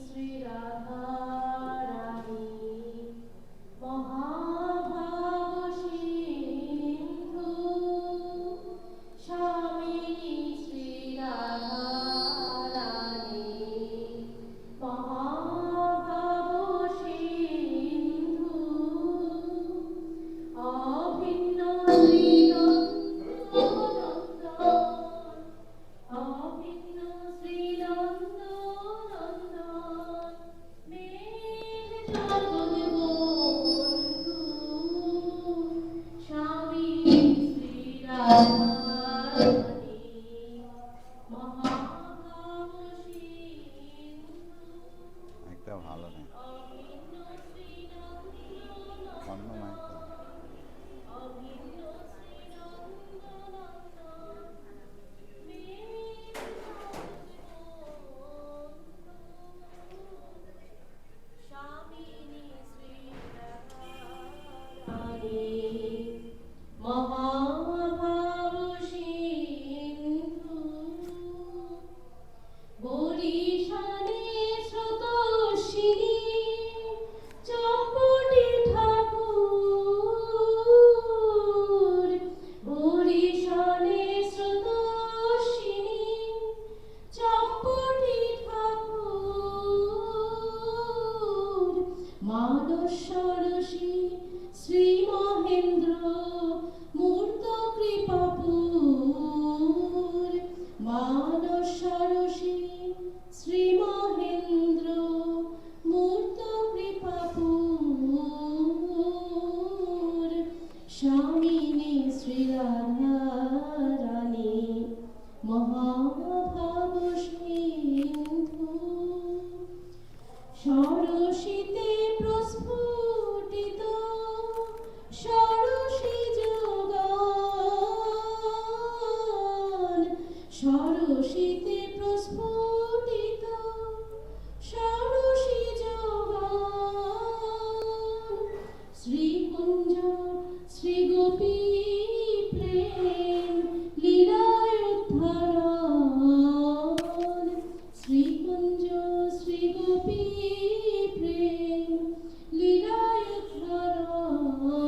শ্রী রাধা রানী মহাভাব সিন্ধু স্বামিনী শ্রী রাধা রানী মহাভাব সিন্ধু অভিন্ন অভিন্ন শ্রীনন্দনন্দন মেঘ জগৎবন্ধু স্বামী শ্রী রাধারানী মহাভাব সিন্ধু একটা ভালো নেই অভিন্ন শ্রীনন্দনন্দন অন্য মাইক অভিন্ন শ্রীনন্দনন্দন মেঘ স্বামিনী শ্রী রাধারানী মহাভাব সিন্ধু বরিশানে স্রোতস্বিনী চম্পটি ঠাকুর বরিশানে স্রোতস্বিনী চম্পটি ঠাকুর মানস ষোড়শী শ্রী মহেন্দ্র মূর্ত কৃপাপুর মানস ষোড়শী শ্রী মহেন্দ্র মূর্ত কৃপাপুর স্বামিনী শ্রী রাধা রানী মহাভাব সিন্ধু ষোড়শীতে প্রস্ফুটিত ষোড়শী যোগান ষোড়শীতে প্রস্ফুটিত ষোড়শী যোগান শ্রীকুঞ্জ শ্রীগোপী প্রেম লীলায় উদ্ধারণ শ্রীকুঞ্জ শ্রীগোপী প্রেম লীলায় উদ্ধারণ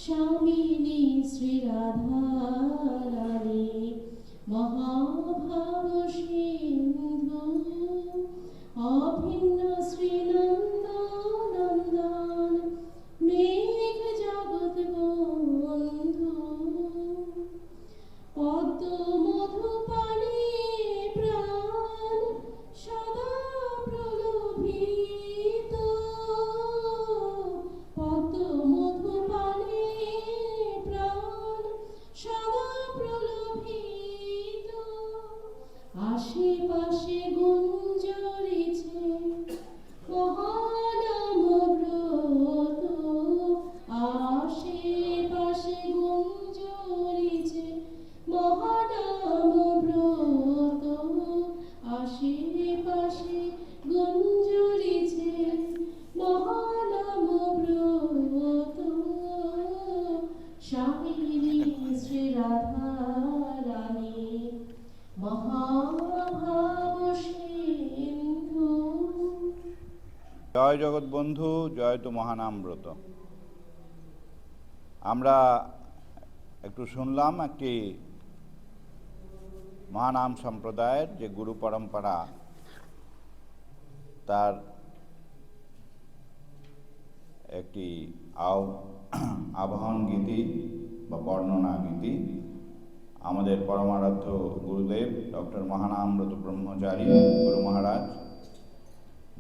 স্বামিনী শ্রী রাধা রানী মহাভাব সিন্ধু অভিন্ন শ্রীনন্দনন্দন মেঘ জগৎ বন্ধু পদ্ম মধুপানে প্রাণ সদা প্রলোভিত পদ্ম মধুপানে প্রাণ সদা প্রলোভিত আশেপাশে গুঞ্জরিছে মহানাম ব্রত আশেপাশে গুঞ্জরিছে মহানাম ব্রত আশেপাশে গুঞ্জরিছে মহানাম ব্রত স্বামিনী শ্রী রাধা রানী মহাভাব সিন্ধু। জয় জগৎ বন্ধু, জয় তো মহানামব্রত। আমরা একটু শুনলাম একটি মহানাম সম্প্রদায়ের যে গুরু পরম্পরা, তার একটি আবাহন গীতি বা বর্ণনা গীতি। আমাদের পরমারাধ্য গুরুদেব ডক্টর মহানামব্রত ব্রহ্মচারী গুরু মহারাজ,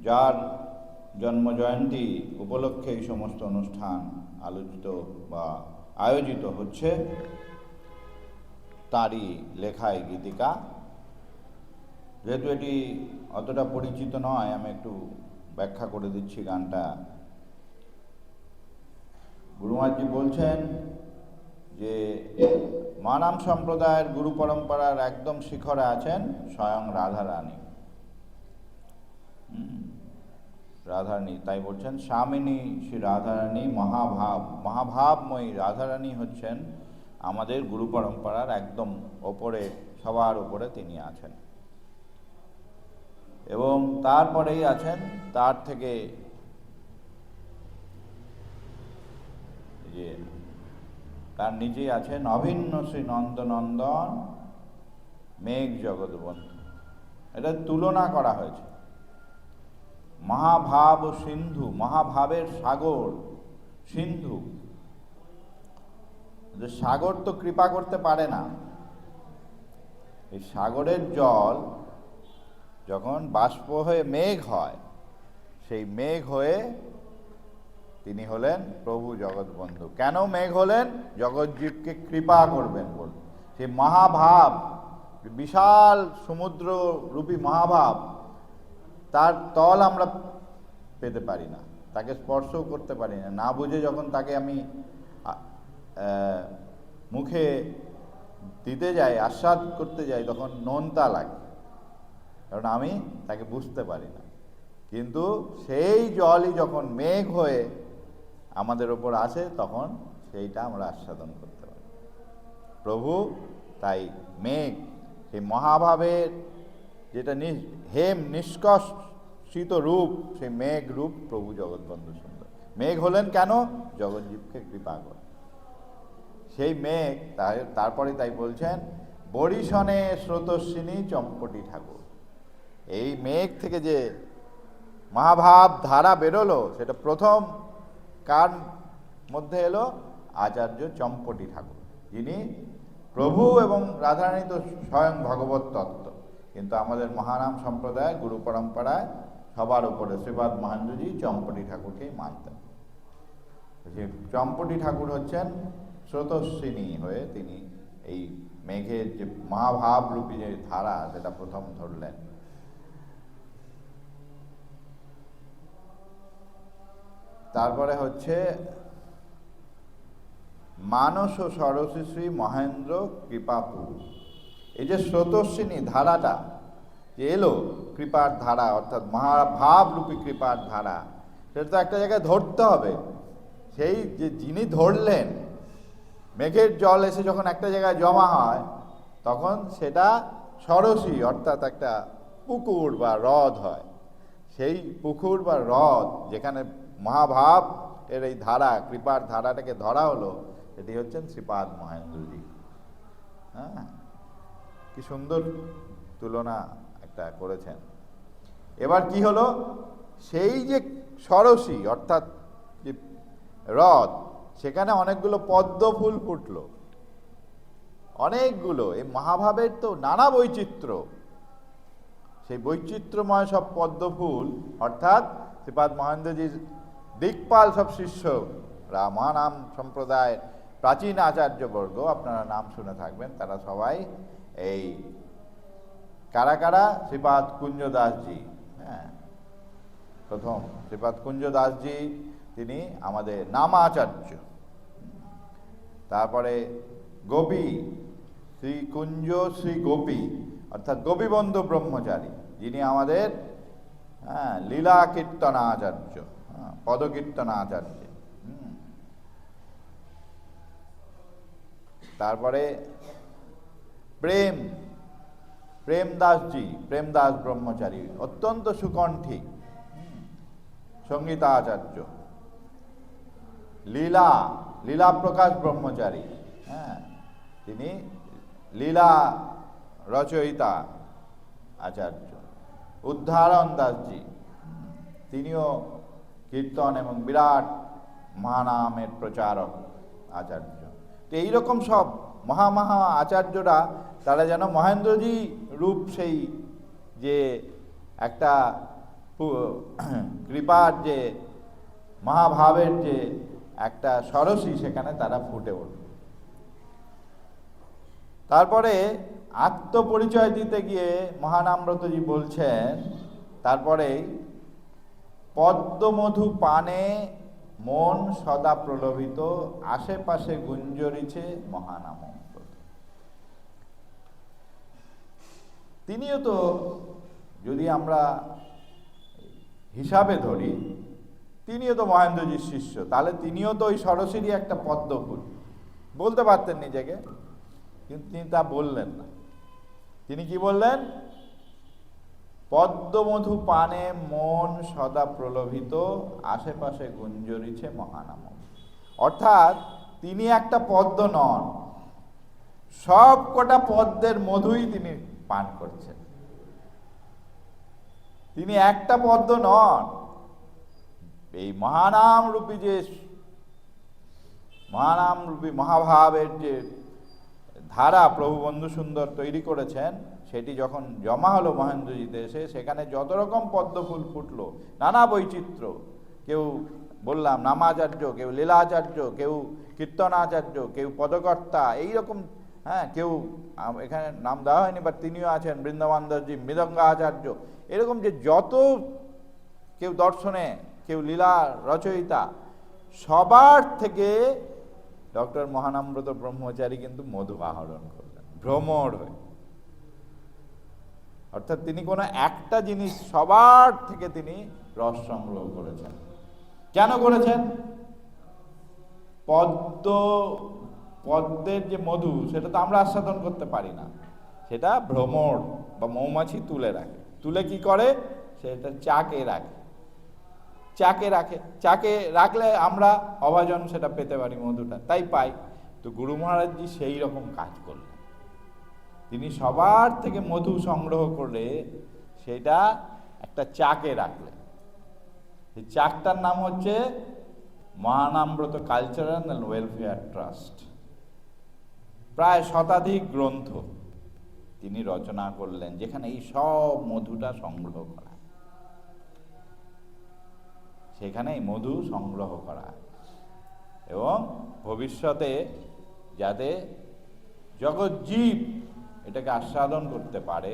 যার জন্মজয়ন্তী উপলক্ষে এই সমস্ত অনুষ্ঠান আলোচিত বা আয়োজিত হচ্ছে, তারই লেখা এই গীতিকা। যেহেতু এটি অতটা পরিচিত নয়, আমি একটু ব্যাখ্যা করে দিচ্ছি গানটা। গুরুমাজি বলছেন যে মহানাম সম্প্রদায়ের গুরু পরম্পরার একদম শিখরে আছেন স্বয়ং রাধারানী। রাধারানী, তাই বলছেন স্বামিনী শ্রী রাধারানী মহাভাবময়ী রাধারানী হচ্ছেন আমাদের গুরু পরম্পরার একদম ওপরে, সবার ওপরে তিনি আছেন। এবং তারপরেই আছেন তার থেকে যে তার নিচেই আছেন অভিন্ন শ্রী নন্দনন্দন মেঘ জগৎবন্ধু। এটা তুলনা করা হয়েছে মহাভাব সিন্ধু, মহাভাবের সাগর সিন্ধু। যে সাগর তো কৃপা করতে পারে না, এই সাগরের জল যখন বাষ্প হয়ে মেঘ হয়, সেই মেঘ হয়ে তিনি হলেন প্রভু জগৎবন্ধু। কেন মেঘ হলেন? জগৎজীবকে কৃপা করবেন বলে। সেই মহাভাব, বিশাল সমুদ্র রূপী মহাভাব, তার তল আমরা পেতে পারি না, তাকে স্পর্শও করতে পারি না। না বুঝে যখন তাকে আমি মুখে দিতে যাই, আস্বাদ করতে যাই, তখন নোনতা লাগে, কারণ আমি তাকে বুঝতে পারি না। কিন্তু সেই জলই যখন মেঘ হয়ে আমাদের ওপর আসে, তখন সেইটা আমরা আস্বাদন করতে পারি। প্রভু তাই মেঘ, সেই মহাভাবের যেটা হেম নিষ্কর্ষিত রূপ, সেই মেঘ রূপ প্রভু জগৎবন্ধু সুন্দর। মেঘ হলেন কেন? জগৎজীবকে কৃপা করে। সেই মেঘ তারপরে তাই বলছেন বরিশনে স্রোতস্বিনী চম্পটি ঠাকুর। এই মেঘ থেকে যে মহাভাব ধারা বেরোলো, সেটা প্রথম কার মধ্যে এলো? আচার্য চম্পটি ঠাকুর, যিনি প্রভু এবং রাধারানী তো স্বয়ং ভগবত তত্ত্ব, কিন্তু আমাদের মহানাম সম্প্রদায় গুরু পরম্পরায় সবার উপরে শ্রীপাদ মহেন্দ্রজি চম্পটি ঠাকুরকেই মানতেন। চম্পটি ঠাকুর হচ্ছেন স্রোতস্বিনী হয়ে তিনি এই মেঘের যে মহাভাব রূপী যে ধারা, সেটা প্রথম ধরলেন। তারপরে হচ্ছে মানস ও সরস্বী শ্রী মহেন্দ্র কৃপাপুর। এই যে স্রোতস্বিনী ধারাটা যে এলো, কৃপার ধারা, অর্থাৎ মহাভাব রূপী কৃপার ধারা, সেটা তো একটা জায়গায় ধরতে হবে। সেই যে যিনি ধরলেন, মেঘের জল এসে যখন একটা জায়গায় জমা হয়, তখন সেটা সরসী, অর্থাৎ একটা পুকুর বা হ্রদ হয়। সেই পুকুর বা হ্রদ যেখানে মহাভাব এর এই ধারা, কৃপার ধারাটাকে ধরা হলো, এটি হচ্ছেন শ্রীপাদ মহেন্দ্রজি। হ্যাঁ, কি সুন্দর তুলনা একটা করেছেন। এবার কি হলো? সেই যে সরসী অর্থাৎ যে হ্রদ, সেখানে অনেকগুলো পদ্ম ফুল ফুটলো, অনেকগুলো। এই মহাভাবের তো নানা বৈচিত্র্য, সেই বৈচিত্র্যময় সব পদ্ম ফুল, অর্থাৎ শ্রীপাদ মহেন্দ্রজির দিকপাল সব শিষ্যরা, মহানাম সম্প্রদায়ের প্রাচীন আচার্যবর্গ, আপনারা নাম শুনে থাকবেন, তারা সবাই এই কারা কারা? শ্রীপাদ কুঞ্জ দাসজি। হ্যাঁ, প্রথম শ্রীপাদ কুঞ্জ দাসজি, তিনি আমাদের নামাচার্য। তারপরে গোপী শ্রী কুঞ্জ শ্রী গোপী, অর্থাৎ গোপীবন্ধু ব্রহ্মচারী, যিনি আমাদের লীলা কীর্তনাচার্য, পদকীর্তনাচার্য। তারপরে প্রেমদাসজি, প্রেমদাস ব্রহ্মচারী, অত্যন্ত সুকণ্ঠী সঙ্গীতাচার্য। লীলা প্রকাশ ব্রহ্মচারী, হ্যাঁ, তিনি লীলা রচয়িতা আচার্য। উদ্ধারণ দাসজি, তিনিও কীর্তন এবং বিরাট মহানামের প্রচারক আচার্য। তো এইরকম সব মহা আচার্যরা, তারা যেন মহেন্দ্রজি রূপ, সেই যে একটা কৃপার যে মহাভাবের যে একটা সরসী, সেখানে তারা ফুটে উঠল। তারপরে আত্মপরিচয় দিতে গিয়ে মহানামব্রতজি বলছেন, তারপরে পদ্মমধু পানে মন সদা প্রলোভিত, আশেপাশে গুঞ্জরিছে মহানামব্রত। তিনিও তো, যদি আমরা হিসাবে ধরি, তিনিও তো মহেন্দ্রজির শিষ্য, তাহলে তিনিও তো ওই সরসীরই একটা পদ্মফুল বলতে পারতেন নিজেকে, কিন্তু তিনি তা বললেন না। তিনি কি বললেন? পদ্মমধু পানে মন সদা প্রলোভিত, আশেপাশে গুঞ্জরিছে মহানাম। অর্থাৎ তিনি একটা পদ্ম নন, সব কটা পদ্মের মধুই তিনি পান করছেন। তিনি একটা পদ্ম নন, এই মহানাম রূপী যে মহানাম রূপী মহাভাবের যে ধারা প্রভু বন্ধু সুন্দর তৈরি করেছেন, সেটি যখন জমা হলো মহেন্দ্রজিতে এসে, সেখানে যত রকম পদ্ম ফুল ফুটলো, নানা বৈচিত্র্য, কেউ বললাম নামাচার্য, কেউ লীলাচার্য, কেউ কীর্তনাচার্য, কেউ পদকর্তা, এইরকম, হ্যাঁ, কেউ এখানে নাম দেওয়া হয়নি বাট তিনিও আছেন, বৃন্দাবনদাসজি মৃদঙ্গাচার্য, এরকম যে যত, কেউ দর্শনে, কেউ লীলা রচয়িতা, সবার থেকে ডক্টর মহানামব্রত ব্রহ্মচারী কিন্তু মধু আহরণ করলেন ভ্রমর হয়ে। অর্থাৎ তিনি কোনো একটা জিনিস সবার থেকে তিনি রস সংগ্রহ করেছেন। কেন করেছেন? পদ্মের যে মধু, সেটা তো আমরা আস্বাদন করতে পারি না, সেটা ভ্রমর বা মৌমাছি তুলে রাখে। তুলে কি করে? সেটা চাকে রাখে, চাকে রাখলে আমরা অভাজন সেটা পেতে পারি, মধুটা তাই পাই। তো গুরু মহারাজজি সেই রকম কাজ করলেন, তিনি সবার থেকে মধু সংগ্রহ করে সেটা একটা চাকে রাখলেন। এই চাকটার নাম হচ্ছে মহানামব্রত কালচারাল অ্যান্ড ওয়েলফেয়ার ট্রাস্ট। প্রায় শতাধিক গ্রন্থ তিনি রচনা করলেন, যেখানে এই সব মধুটা সংগ্রহ করা, সেখানে এই মধু সংগ্রহ করা, এবং ভবিষ্যতে যাতে জগৎ জীব এটাকে আস্বাদন করতে পারে।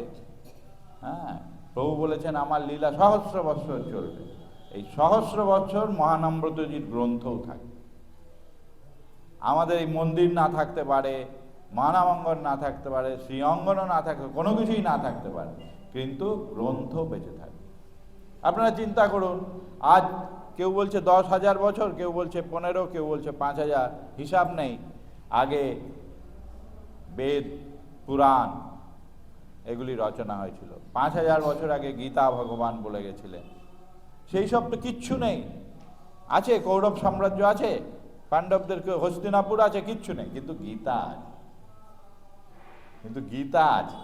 হ্যাঁ, প্রভু বলেছেন আমার লীলা সহস্র বৎসর চলবে। এই সহস্র বৎসর মহানামব্রতজির গ্রন্থও থাকবে। আমাদের এই মন্দির না থাকতে পারে, মহানামঙ্গন না থাকতে পারে, শ্রী অঙ্গনও না থাকতে, কোনো কিছুই না থাকতে পারে, কিন্তু গ্রন্থ বেঁচে থাকবে। আপনারা চিন্তা করুন, আজ কেউ বলছে 10,000 বছর, কেউ বলছে 15, কেউ বলছে 5,000, হিসাব নেই। আগে বেদ, পুরাণ এগুলি রচনা হয়েছিল। 5,000 বছর আগে গীতা ভগবান বলে গেছিলেন। সেই সব তো কিচ্ছু নেই। আছে কৌরব সাম্রাজ্য আছে, পাণ্ডবদের হস্তিনাপুর আছে, কিচ্ছু নেই, কিন্তু গীতা আছে,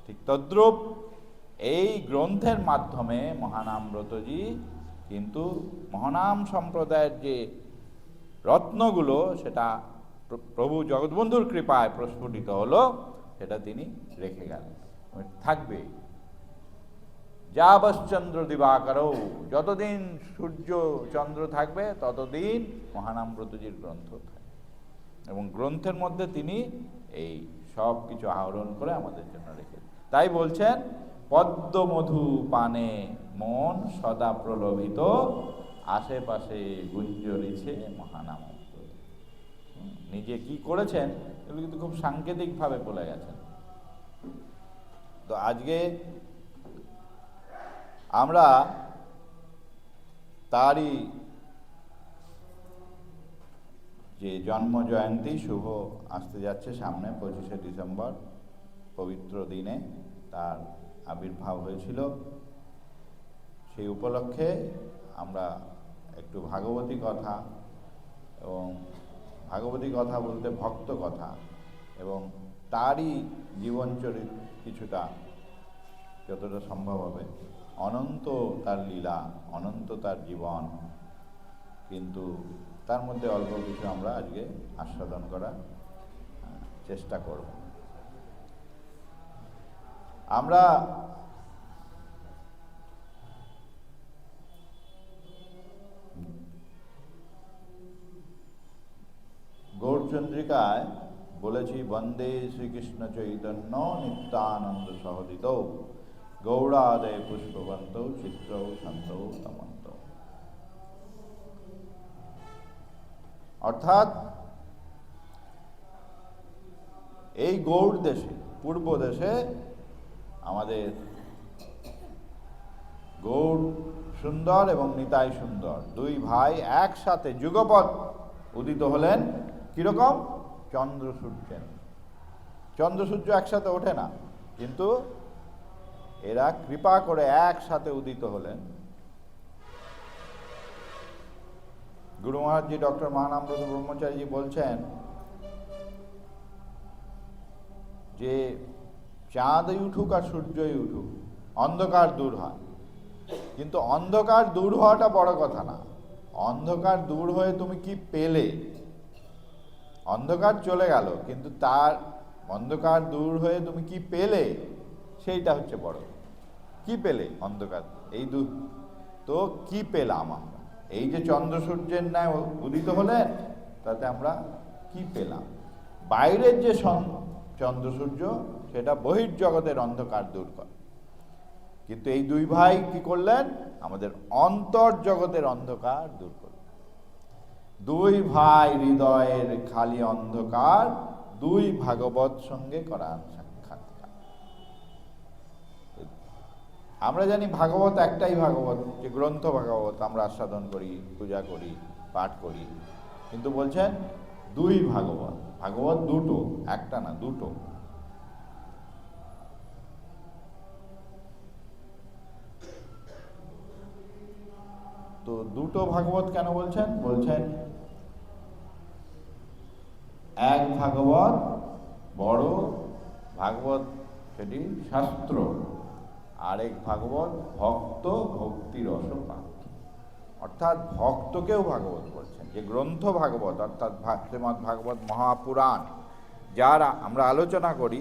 ঠিক তদ্রূপ এই গ্রন্থের মাধ্যমে মহানামব্রতজি কিন্তু মহানাম সম্প্রদায়ের যে রত্নগুলো, সেটা প্রভু জগৎবন্ধুর কৃপায় প্রস্ফুটিত হলো, সেটা তিনি রেখে গেলেন, থাকবে। যাবশ্চন্দ্র দিবাকরও, যতদিন সূর্য চন্দ্র থাকবে ততদিন মহানামব্রতজির গ্রন্থ থাকবে, এবং গ্রন্থের মধ্যে তিনি এই সব কিছু আহরণ করে আমাদের জন্য রেখে। তাই বলছেন পদ্মমধু পানে মন সদা প্রলোভিত, আশেপাশে গুঞ্জরিছে মহানাম। নিজে কি করেছেন এগুলো কিন্তু খুব সাংকেতিকভাবে বলে গেছেন। তো আজকে আমরা তারই যে জন্ম জয়ন্তী শুভ আসতে যাচ্ছে সামনে, 25শে ডিসেম্বর, পবিত্র দিনে তার আবির্ভাব হয়েছিল। সেই উপলক্ষে আমরা একটু ভাগবতী কথা, এবং ভাগবতী কথা বলতে ভক্ত কথা, এবং তারই জীবনচরিত কিছুটা যতটা সম্ভব হবে। অনন্ত তার লীলা, অনন্ত তার জীবন, কিন্তু তার মধ্যে অল্প কিছু আমরা আজকে আস্বাদন করার চেষ্টা করব। আমরা গৌরচন্দ্রিকায় বলেছি, বন্দে শ্রীকৃষ্ণ চৈতন্য নিত্যানন্দ সহদিত গৌড়াদয় পুষ্পবন্ত চিত্র শান্ত তমন্ত। অর্থাৎ এই গৌড় দেশে, পূর্ব দেশে আমাদের গৌড় সুন্দর এবং নিতাই সুন্দর দুই ভাই একসাথে যুগপৎ উদিত হলেন। কিরকম? চন্দ্র সূর্যের। চন্দ্র সূর্য একসাথে ওঠে না, কিন্তু এরা কৃপা করে একসাথে উদিত হলেন। গুরু মহারাজজি ডক্টর মহানামব্রত ব্রহ্মচারীজি বলছেন যে চাঁদই উঠুক আর সূর্যই উঠুক, অন্ধকার দূর হয়, কিন্তু অন্ধকার দূর হওয়াটা বড় কথা না। অন্ধকার দূর হয়ে তুমি কি পেলে? অন্ধকার চলে গেল, কিন্তু তার অন্ধকার দূর হয়ে তুমি কি পেলে, সেইটা হচ্ছে বড়। কি পেলে? অন্ধকার এই তো কি পেলাম আমরা? এই যে চন্দ্র সূর্যের ন্যায় উদিত হলেন, তাতে আমরা কি পেলাম? বাইরের যে চন্দ্র সূর্য, সেটা বহির্জগতের অন্ধকার দূর করে, কিন্তু এই দুই ভাই কি করলেন? আমাদের অন্তর্জগতের অন্ধকার দূর করলেন। দুই ভাই হৃদয়ের খালি অন্ধকার, দুই ভাগবত সঙ্গে করার সাক্ষাৎকার। আমরা জানি ভাগবত একটাই ভাগবত, যে গ্রন্থ ভাগবত আমরা আস্বাদন করি, পূজা করি, পাঠ করি, কিন্তু বলছেন দুই ভাগবত। ভাগবত দুটো, একটা না, দুটো। তো দুটো ভাগবত কেন বলছেন? বলছেন এক ভাগবত বড় ভাগবত, সেটি শাস্ত্র, আরেক ভাগবত ভক্ত ভক্তি রসপাত। অর্থাৎ ভক্তকেও ভাগবত বলছেন। যে গ্রন্থ ভাগবত অর্থাৎ শ্রীমদ্ ভাগবত মহাপুরাণ যার আমরা আলোচনা করি,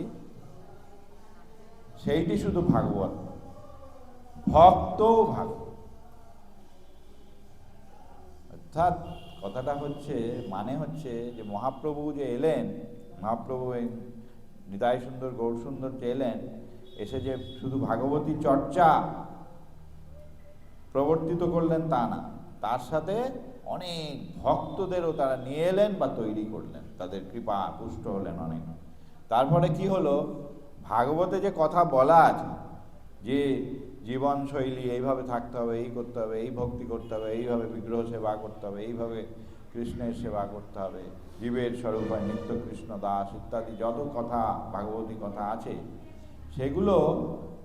সেইটি শুধু ভাগবত, ভক্তও ভাগবত। অর্থাৎ কথাটা হচ্ছে, মানে হচ্ছে যে মহাপ্রভু যে এলেন, মহাপ্রভু এই নিতাই সুন্দর গৌর সুন্দর যে এলেন, এসে যে শুধু ভাগবতী চর্চা প্রবর্তিত করলেন তা না, তার সাথে অনেক ভক্তদেরও তারা নিয়ে এলেন বা তৈরি করলেন, তাদের কৃপা পুষ্ট হলেন অনেক। তারপরে কি হলো? ভাগবতে যে কথা বলা আছে, যে জীবনশৈলী এইভাবে থাকতে হবে, এই করতে হবে, এই ভক্তি করতে হবে, এইভাবে বিগ্রহ সেবা করতে হবে, এইভাবে কৃষ্ণের সেবা করতে হবে, জীবের স্বরূপ হয় নিত্য কৃষ্ণ দাস ইত্যাদি যত কথা ভাগবতী কথা আছে, সেগুলো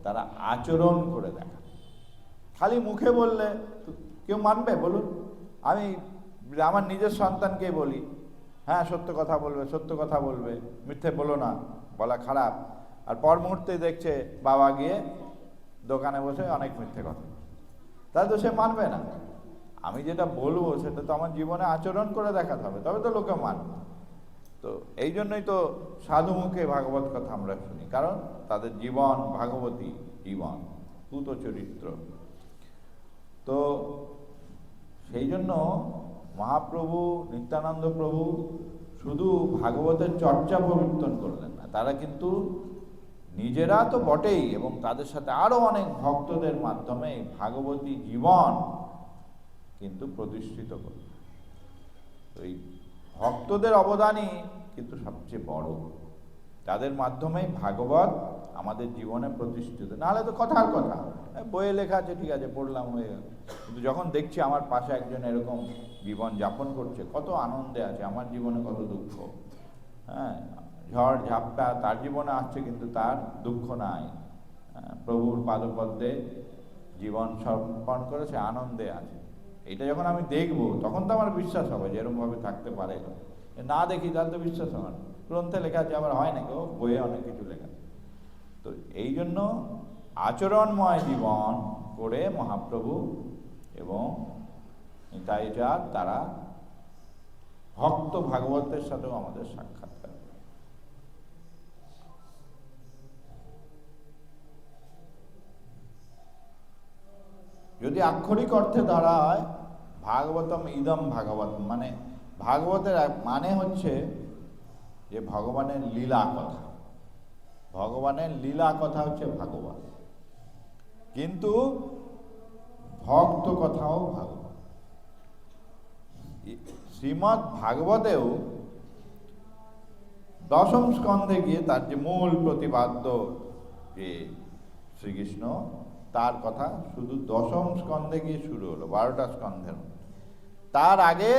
তারা আচরণ করে দেখা। খালি মুখে বললে কেউ মানবে বলুন? আমি আমার নিজের সন্তানকে বলি, হ্যাঁ সত্য কথা বলবে, সত্য কথা বলবে, মিথ্যে বলো না, বলা খারাপ, আর পর মুহূর্তে দেখছে বাবা গিয়ে দোকানে বসে অনেক মিথ্যে কথা, তাহলে তো সে মানবে না। আমি যেটা বলবো সেটা তো আমার জীবনে আচরণ করে দেখাতে হবে, তবে তো লোকে মানবে। তো এই জন্যই তো সাধু মুখে ভাগবত কথা আমরা শুনি, কারণ তাদের জীবন ভাগবতী জীবন, পুত চরিত্র। তো সেই জন্য মহাপ্রভু নিত্যানন্দ প্রভু শুধু ভাগবতের চর্চা প্রবর্তন করলেন না, তারা কিন্তু নিজেরা তো বটেই, এবং তাদের সাথে আরো অনেক ভক্তদের মাধ্যমে ভাগবতী জীবন কিন্তু প্রতিষ্ঠিত করলেন। এই ভক্তদের অবদানই কিন্তু সবচেয়ে বড়, তাদের মাধ্যমেই ভাগবত আমাদের জীবনে প্রতিষ্ঠিত। নাহলে তো কথার কথা, বইয়ে লেখা আছে, ঠিক আছে পড়লাম হয়ে গেল, কিন্তু যখন দেখছি আমার পাশে একজন এরকম জীবন যাপন করছে, কত আনন্দে আছে, আমার জীবনে কত দুঃখ, হ্যাঁ ঝড় ঝাপটা তার জীবনে আসছে, কিন্তু তার দুঃখ নাই, প্রভুর পাদপদ্মে জীবন সমর্পণ করেছে, আনন্দে আছে। এটা যখন আমি দেখবো তখন তো আমার বিশ্বাস হবে যে এরকমভাবে থাকতে পারে। না দেখি তাহলে তো বিশ্বাস হবে না। গ্রন্থে লেখা আছে, আবার হয় নাকি, ও বইয়ে অনেক কিছু লেখা। তো এই জন্য আচরণময় জীবন করে মহাপ্রভু এবং নিতাইচাঁদ তারা ভক্ত ভাগবতের সাথেও আমাদের সাক্ষাৎকার। যদি আক্ষরিক অর্থে ধরা হয়, ভাগবতম ইদম ভাগবত, মানে ভাগবতের মানে হচ্ছে যে ভগবানের লীলা কথা, ভগবানের লীলা কথা হচ্ছে ভাগবত, কিন্তু ভক্ত কথাও ভাগবত। শ্রীমদ্ ভাগবতেও দশম স্কন্ধে গিয়ে তার যে মূল প্রতিপাদ্য যে শ্রীকৃষ্ণ, তার কথা শুধু দশম স্কন্ধে গিয়ে শুরু হলো, 12টা স্কন্ধের। তার আগে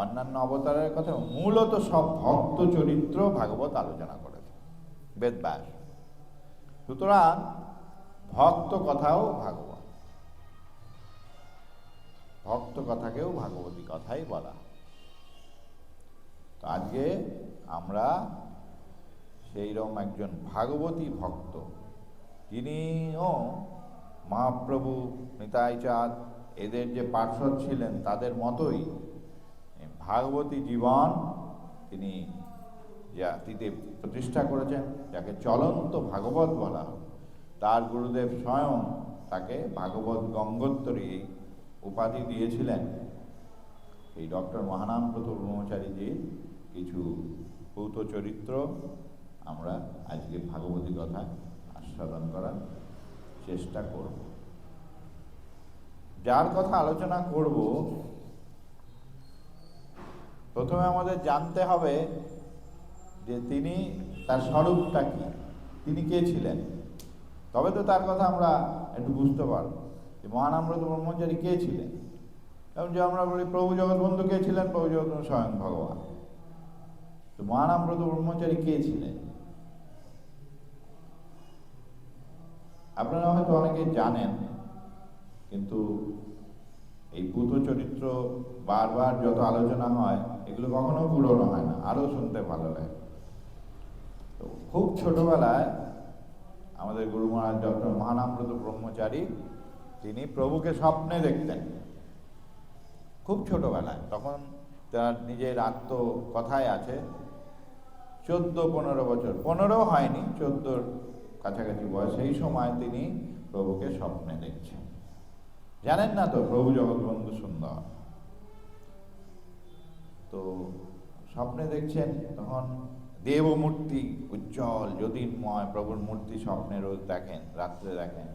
অন্যান্য অবতারের কথা, মূলত সব ভক্ত চরিত্র ভাগবত আলোচনা করেছে বেদব্যাস। সুতরাং ভক্ত কথাও ভাগবত, ভক্ত কথাকেও ভাগবতী কথাই বলা। তো আজকে আমরা সেইরকম একজন ভাগবতী ভক্ত, যিনিও মহাপ্রভু, নিতাই চাঁদ এদের যে পার্শ্বদ ছিলেন তাদের মতোই ভাগবতী জীবন তিনি জাতিতে প্রতিষ্ঠা করেছেন, যাকে চলন্ত ভাগবত বলা হয়। তার গুরুদেব স্বয়ং তাকে ভাগবত গঙ্গোত্তরী উপাধি দিয়েছিলেন। এই ডক্টর মহানামব্রত ব্রহ্মচারীজির কিছু ভৌত চরিত্র আমরা আজকে ভাগবতী কথা আস্বাদন করার চেষ্টা করব। যার কথা আলোচনা করব, প্রথমে আমাদের জানতে হবে যে তিনি, তার স্বরূপটা কি, তিনি কে ছিলেন, তবে তো তার কথা আমরা একটু বুঝতে পারব যে মহানামব্রত ব্রহ্মচারী কে ছিলেন। এবং যে আমরা বলি প্রভু জগৎবন্ধু কে ছিলেন, প্রভু জগৎবন্ধু স্বয়ং ভগবান। তো মহানামব্রত ব্রহ্মচারী কে ছিলেন আপনারা হয়তো অনেকে জানেন, কিন্তু এই পূত চরিত্র বারবার যত আলোচনা হয় এগুলো কখনো পুরনো হয় না, আরো শুনতে ভালো লাগে। তো খুব ছোটবেলায় আমাদের গুরু মহারাজ ডক্টর মহানামব্রত ব্রহ্মচারী তিনি প্রভুকে স্বপ্নে দেখতেন খুব ছোটবেলায়। তখন তার নিজের আত্মকথায় আছে 14-15 বছর, 15 হয়নি, 14-র কাছাকাছি বয়স, সেই সময় তিনি প্রভুকে স্বপ্নে দেখছেন। জানেন না তো প্রভু জগৎবন্ধু সুন্দর। তো স্বপ্নে দেখছেন, তখন দেবমূর্তি উজ্জ্বল জ্যোতির্ময় প্রভুর মূর্তি স্বপ্নে রোজ দেখেন, রাত্রে দেখেন,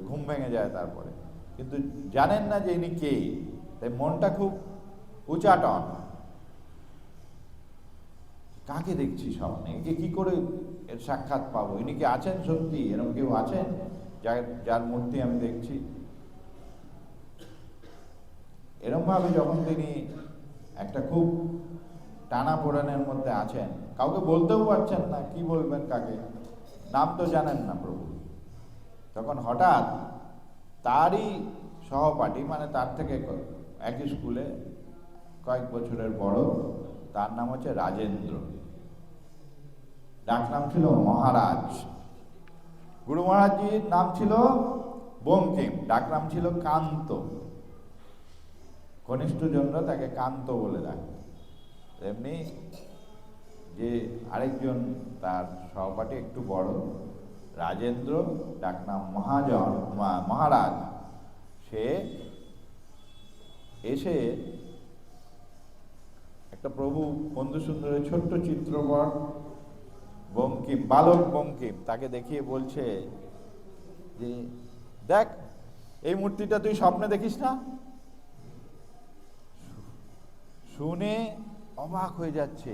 ঘুম ভেঙে যায় তারপরে, কিন্তু জানেন না যে ইনি কে। তাই মনটা খুব উচাটন, কাকে দেখছি স্বপ্নে, একে কি করে এর সাক্ষাৎ পাবো, ইনি কি আছেন সত্যি, এরকম কেউ আছেন যার মূর্তি আমি দেখছি। এরকম ভাবে যখন তিনি একটা খুব টানা পোড়ানের মধ্যে আছেন, কাউকে বলতেও পারছেন না, কি বলবেন কাকে, নাম তো জানেন না প্রভু, তখন হঠাৎ তারই সহপাঠী, মানে তার থেকে একই স্কুলে কয়েক বছরের বড়, তার নাম হচ্ছে রাজেন্দ্র, ডাক নাম ছিল মহারাজ। গুরু মহারাজজির নাম ছিল বঙ্কিম, ডাক নাম ছিল কান্ত। ঘনিষ্ঠ জনরা তাকে কান্ত বলে ডাকে। তেমনি যে আরেকজন তার সহপাঠী একটু বড়, রাজেন্দ্র, ডাক নাম মহারাজ, সে এসে একটা প্রভু বন্ধু সুন্দরের ছোট্ট চিত্রপট বঙ্কিম, বালক বঙ্কিম, তাকে দেখিয়ে বলছে যে দেখ এই মূর্তিটা তুই স্বপ্নে দেখিস না। শুনে অবাক হয়ে যাচ্ছে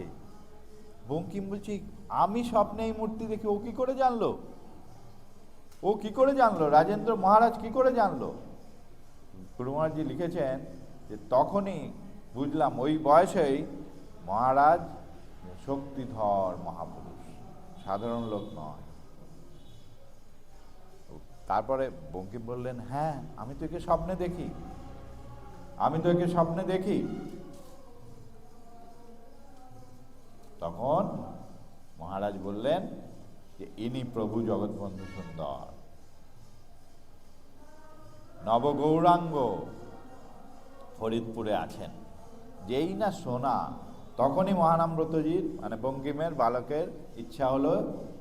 বঙ্কিম, বলছি আমি স্বপ্নে এই মূর্তি দেখি, ও কি করে জানলো, ও কি করে জানলো, রাজেন্দ্র মহারাজ কি করে জানলো। গুরু মহারাজজি লিখেছেন যে তখনই বুঝলাম ওই বয়সেই মহারাজ শক্তিধর মহাপুরুষ, সাধারণ লোক নয়। তারপরে বঙ্কিম বললেন, হ্যাঁ আমি তো একে স্বপ্নে দেখি, আমি তো একে স্বপ্নে দেখি। তখন মহারাজ বললেন যে ইনি প্রভু জগৎবন্ধু সুন্দর, নবগৌরাঙ্গ ফরিদপুরে আছেন। যেই না শোনা, তখনই মহানামব্রতজির মানে বঙ্কিমের বালকের ইচ্ছা হলো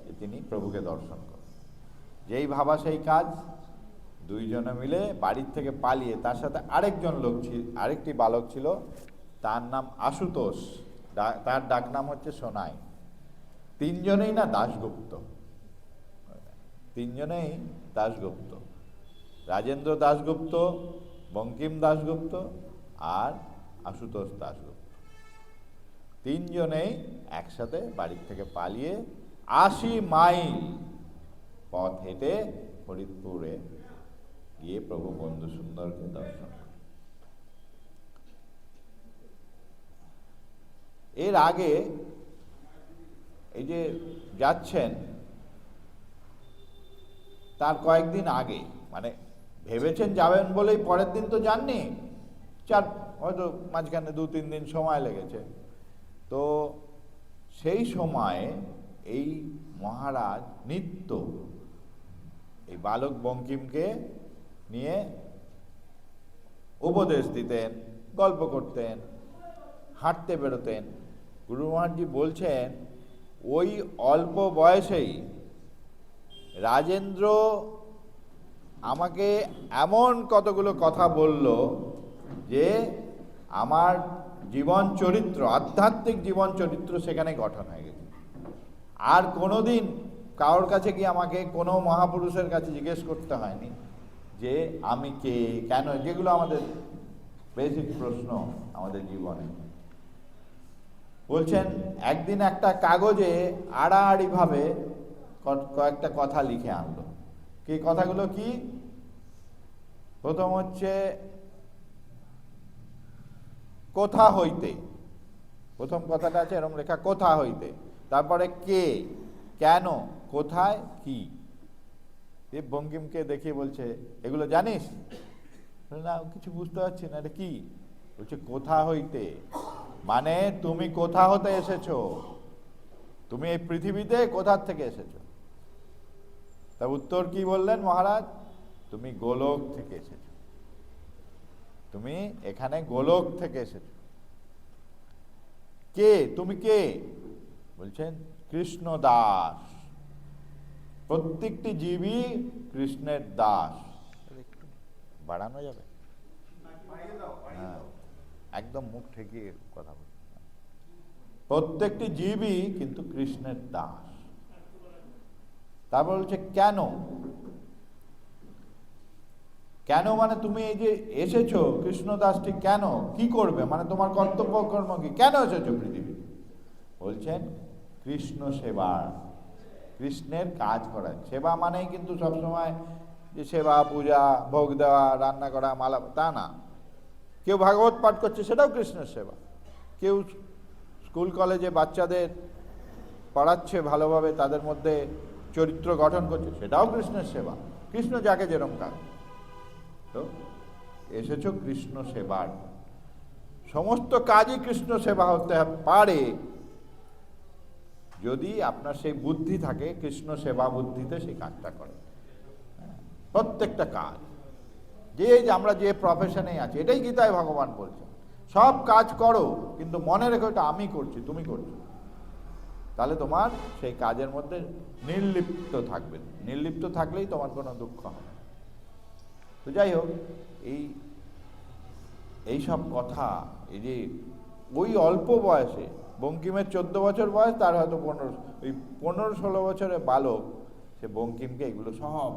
যে তিনি প্রভুকে দর্শন করেন। যেই ভাবা সেই কাজ, দুইজনে মিলে বাড়ির থেকে পালিয়ে, তার সাথে আরেকজন লোক ছিল, আরেকটি বালক ছিল, তার নাম আশুতোষ, তার ডাক নাম হচ্ছে সোনাই। তিনজনেই না দাশগুপ্ত, তিনজনেই দাশগুপ্ত, রাজেন্দ্র দাশগুপ্ত, বঙ্কিম দাশগুপ্ত আর আশুতোষ দাশগুপ্ত। তিনজনেই একসাথে বাড়ির থেকে পালিয়ে 80 মাইল পথ হেঁটে ফরিদপুরে গিয়ে প্রভু বন্ধু সুন্দরকে দর্শন করে। এর আগে এই যে যাচ্ছেন, তার কয়েকদিন আগে, মানে ভেবেছেন যাবেন বলেই পরের দিন তো যাননি, হয়তো মাঝখানে 2-3 দিন সময় লেগেছে। তো সেই সময়ে এই মহারাজ নিত্য এই বালক বঙ্কিমকে নিয়ে উপদেশ দিতেন, গল্প করতেন, হাঁটতে বেরোতেন। গুরু মহারাজজি বলছেন ওই অল্প বয়সেই রাজেন্দ্র আমাকে এমন কতগুলো কথা বলল যে আমার জীবন চরিত্র, আধ্যাত্মিক জীবন চরিত্র সেখানে গঠন হয়ে গেছে। আর কোনোদিন কারোর কাছে গিয়ে আমাকে কোনো মহাপুরুষের কাছে জিজ্ঞেস করতে হয়নি যে আমি কে, কেন, যেগুলো আমাদের বেসিক প্রশ্ন আমাদের জীবনে। বলছেন একদিন একটা কাগজে আড়াআড়িভাবে কয়েকটা কথা লিখে আনলো। কি কথাগুলো কি? প্রথম হচ্ছে কোথা হইতে, প্রথম কথাটা আছে এরকম লেখা, কোথা হইতে। তারপরে কে, কেন, কোথায়, কি। বঙ্কিমকে দেখিয়ে বলছে এগুলো জানিস? না, কিছু বুঝতে পারছি না, এটা কি? বলছে কোথা হইতে, মানে তুমি কোথা হতে এসেছো, তুমি এই পৃথিবীতে কোথার থেকে এসেছো। তা উত্তর কি বললেন মহারাজ? তুমি গোলক থেকে এসেছো, তুমি এখানে গোলক থেকে এসেছো। কে, তুমি কে? বলছেন কৃষ্ণ দাস, প্রত্যেকটি জীবই কৃষ্ণের দাস। একটু বাড়ানো যাবে? হ্যাঁ, একদম মুখ ঠেকিয়ে কথা বল। প্রত্যেকটি জীবই কিন্তু কৃষ্ণের দাস। তারপর বলছে কেন, কেন মানে তুমি এই যে এসেছো কৃষ্ণ দাসটি, কেন, কি করবে, মানে তোমার কর্তব্য কর্ম কি, কেন এসেছো পৃথিবী? বলছেন কৃষ্ণ সেবার, কৃষ্ণের কাজ করা। সেবা মানেই কিন্তু সবসময় যে সেবা, পূজা, ভোগ দেওয়া, রান্না করা, মালা, তা না। কেউ ভাগবত পাঠ করছে, সেটাও কৃষ্ণের সেবা। কেউ স্কুল কলেজে বাচ্চাদের পড়াচ্ছে ভালোভাবে, তাদের মধ্যে চরিত্র গঠন করছে, সেটাও কৃষ্ণের সেবা। কৃষ্ণ যাকে যেরকম কাজ। তো এসেছো কৃষ্ণ সেবার, সমস্ত কাজই কৃষ্ণ সেবা হতে পারে যদি আপনার সেই বুদ্ধি থাকে, কৃষ্ণ সেবা বুদ্ধিতে সেই কাজটা করে। প্রত্যেকটা কাজ, যে আমরা যে প্রফেশনে আছি, এটাই গীতায় ভগবান বলছেন, সব কাজ করো কিন্তু মনে রেখো এটা আমি করছি, তুমি করছো। তাহলে তোমার সেই কাজের মধ্যে নির্লিপ্ত থাকবে, নির্লিপ্ত থাকলেই তোমার কোনো দুঃখ হবে। তো যাই হোক, এই সব কথা, এই যে ওই অল্প বয়সে, বঙ্কিমের 14 বছর বয়স, তার হয়তো 15-16 বছরের বালক, সে বঙ্কিমকে এগুলো সব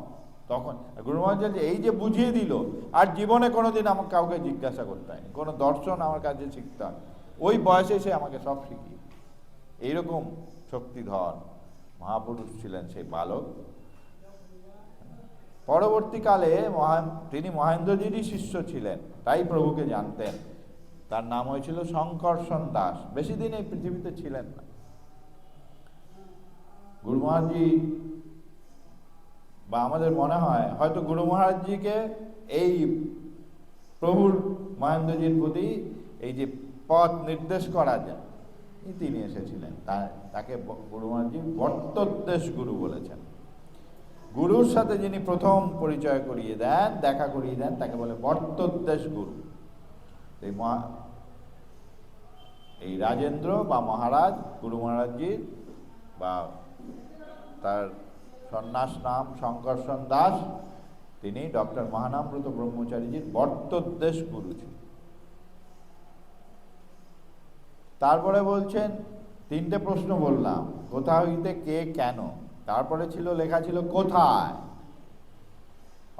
তখন গুরু মহারাজ এই যে বুঝিয়ে দিল, আর জীবনে কোনোদিন আমাকে কাউকে জিজ্ঞাসা করতে হয়নি, কোনো দর্শন আমার কাছে শিখতে হয়, ওই বয়সে সে আমাকে সব শিখিয়ে। এইরকম শক্তিধর মহাপুরুষ ছিলেন সেই বালক। পরবর্তীকালে তিনি মহেন্দ্রজিরই শিষ্য ছিলেন, তাই প্রভুকে জানতেন। তার নাম হয়েছিল শঙ্কর্ষণ দাস। বেশি দিন এই পৃথিবীতে ছিলেন না। গুরু মহারাজজি, বা আমাদের মনে হয় হয়তো গুরু মহারাজজিকে এই প্রভুর মহেন্দ্রজির প্রতি এই যে পথ নির্দেশ করা যায়, তিনি এসেছিলেন। তাকে গুরু মহারাজজি বর্তোদ্দেশ গুরু বলেছেন। গুরুর সাথে যিনি প্রথম পরিচয় করিয়ে দেন, দেখা করিয়ে দেন, তাকে বলে বর্তোদ্দেশ গুরু। এই রাজেন্দ্র বা মহারাজ, গুরু মহারাজজির বা তার সন্ন্যাস নাম শঙ্কর্ষণ দাস, তিনি ডক্টর মহানামব্রত ব্রহ্মচারীজির বর্তোদ্দেশ গুরু ছিলেন। তারপরে বলছেন 3টে প্রশ্ন বললাম, কোথা হইতে, কে, কেন। তারপরে লেখা ছিল কোথায়,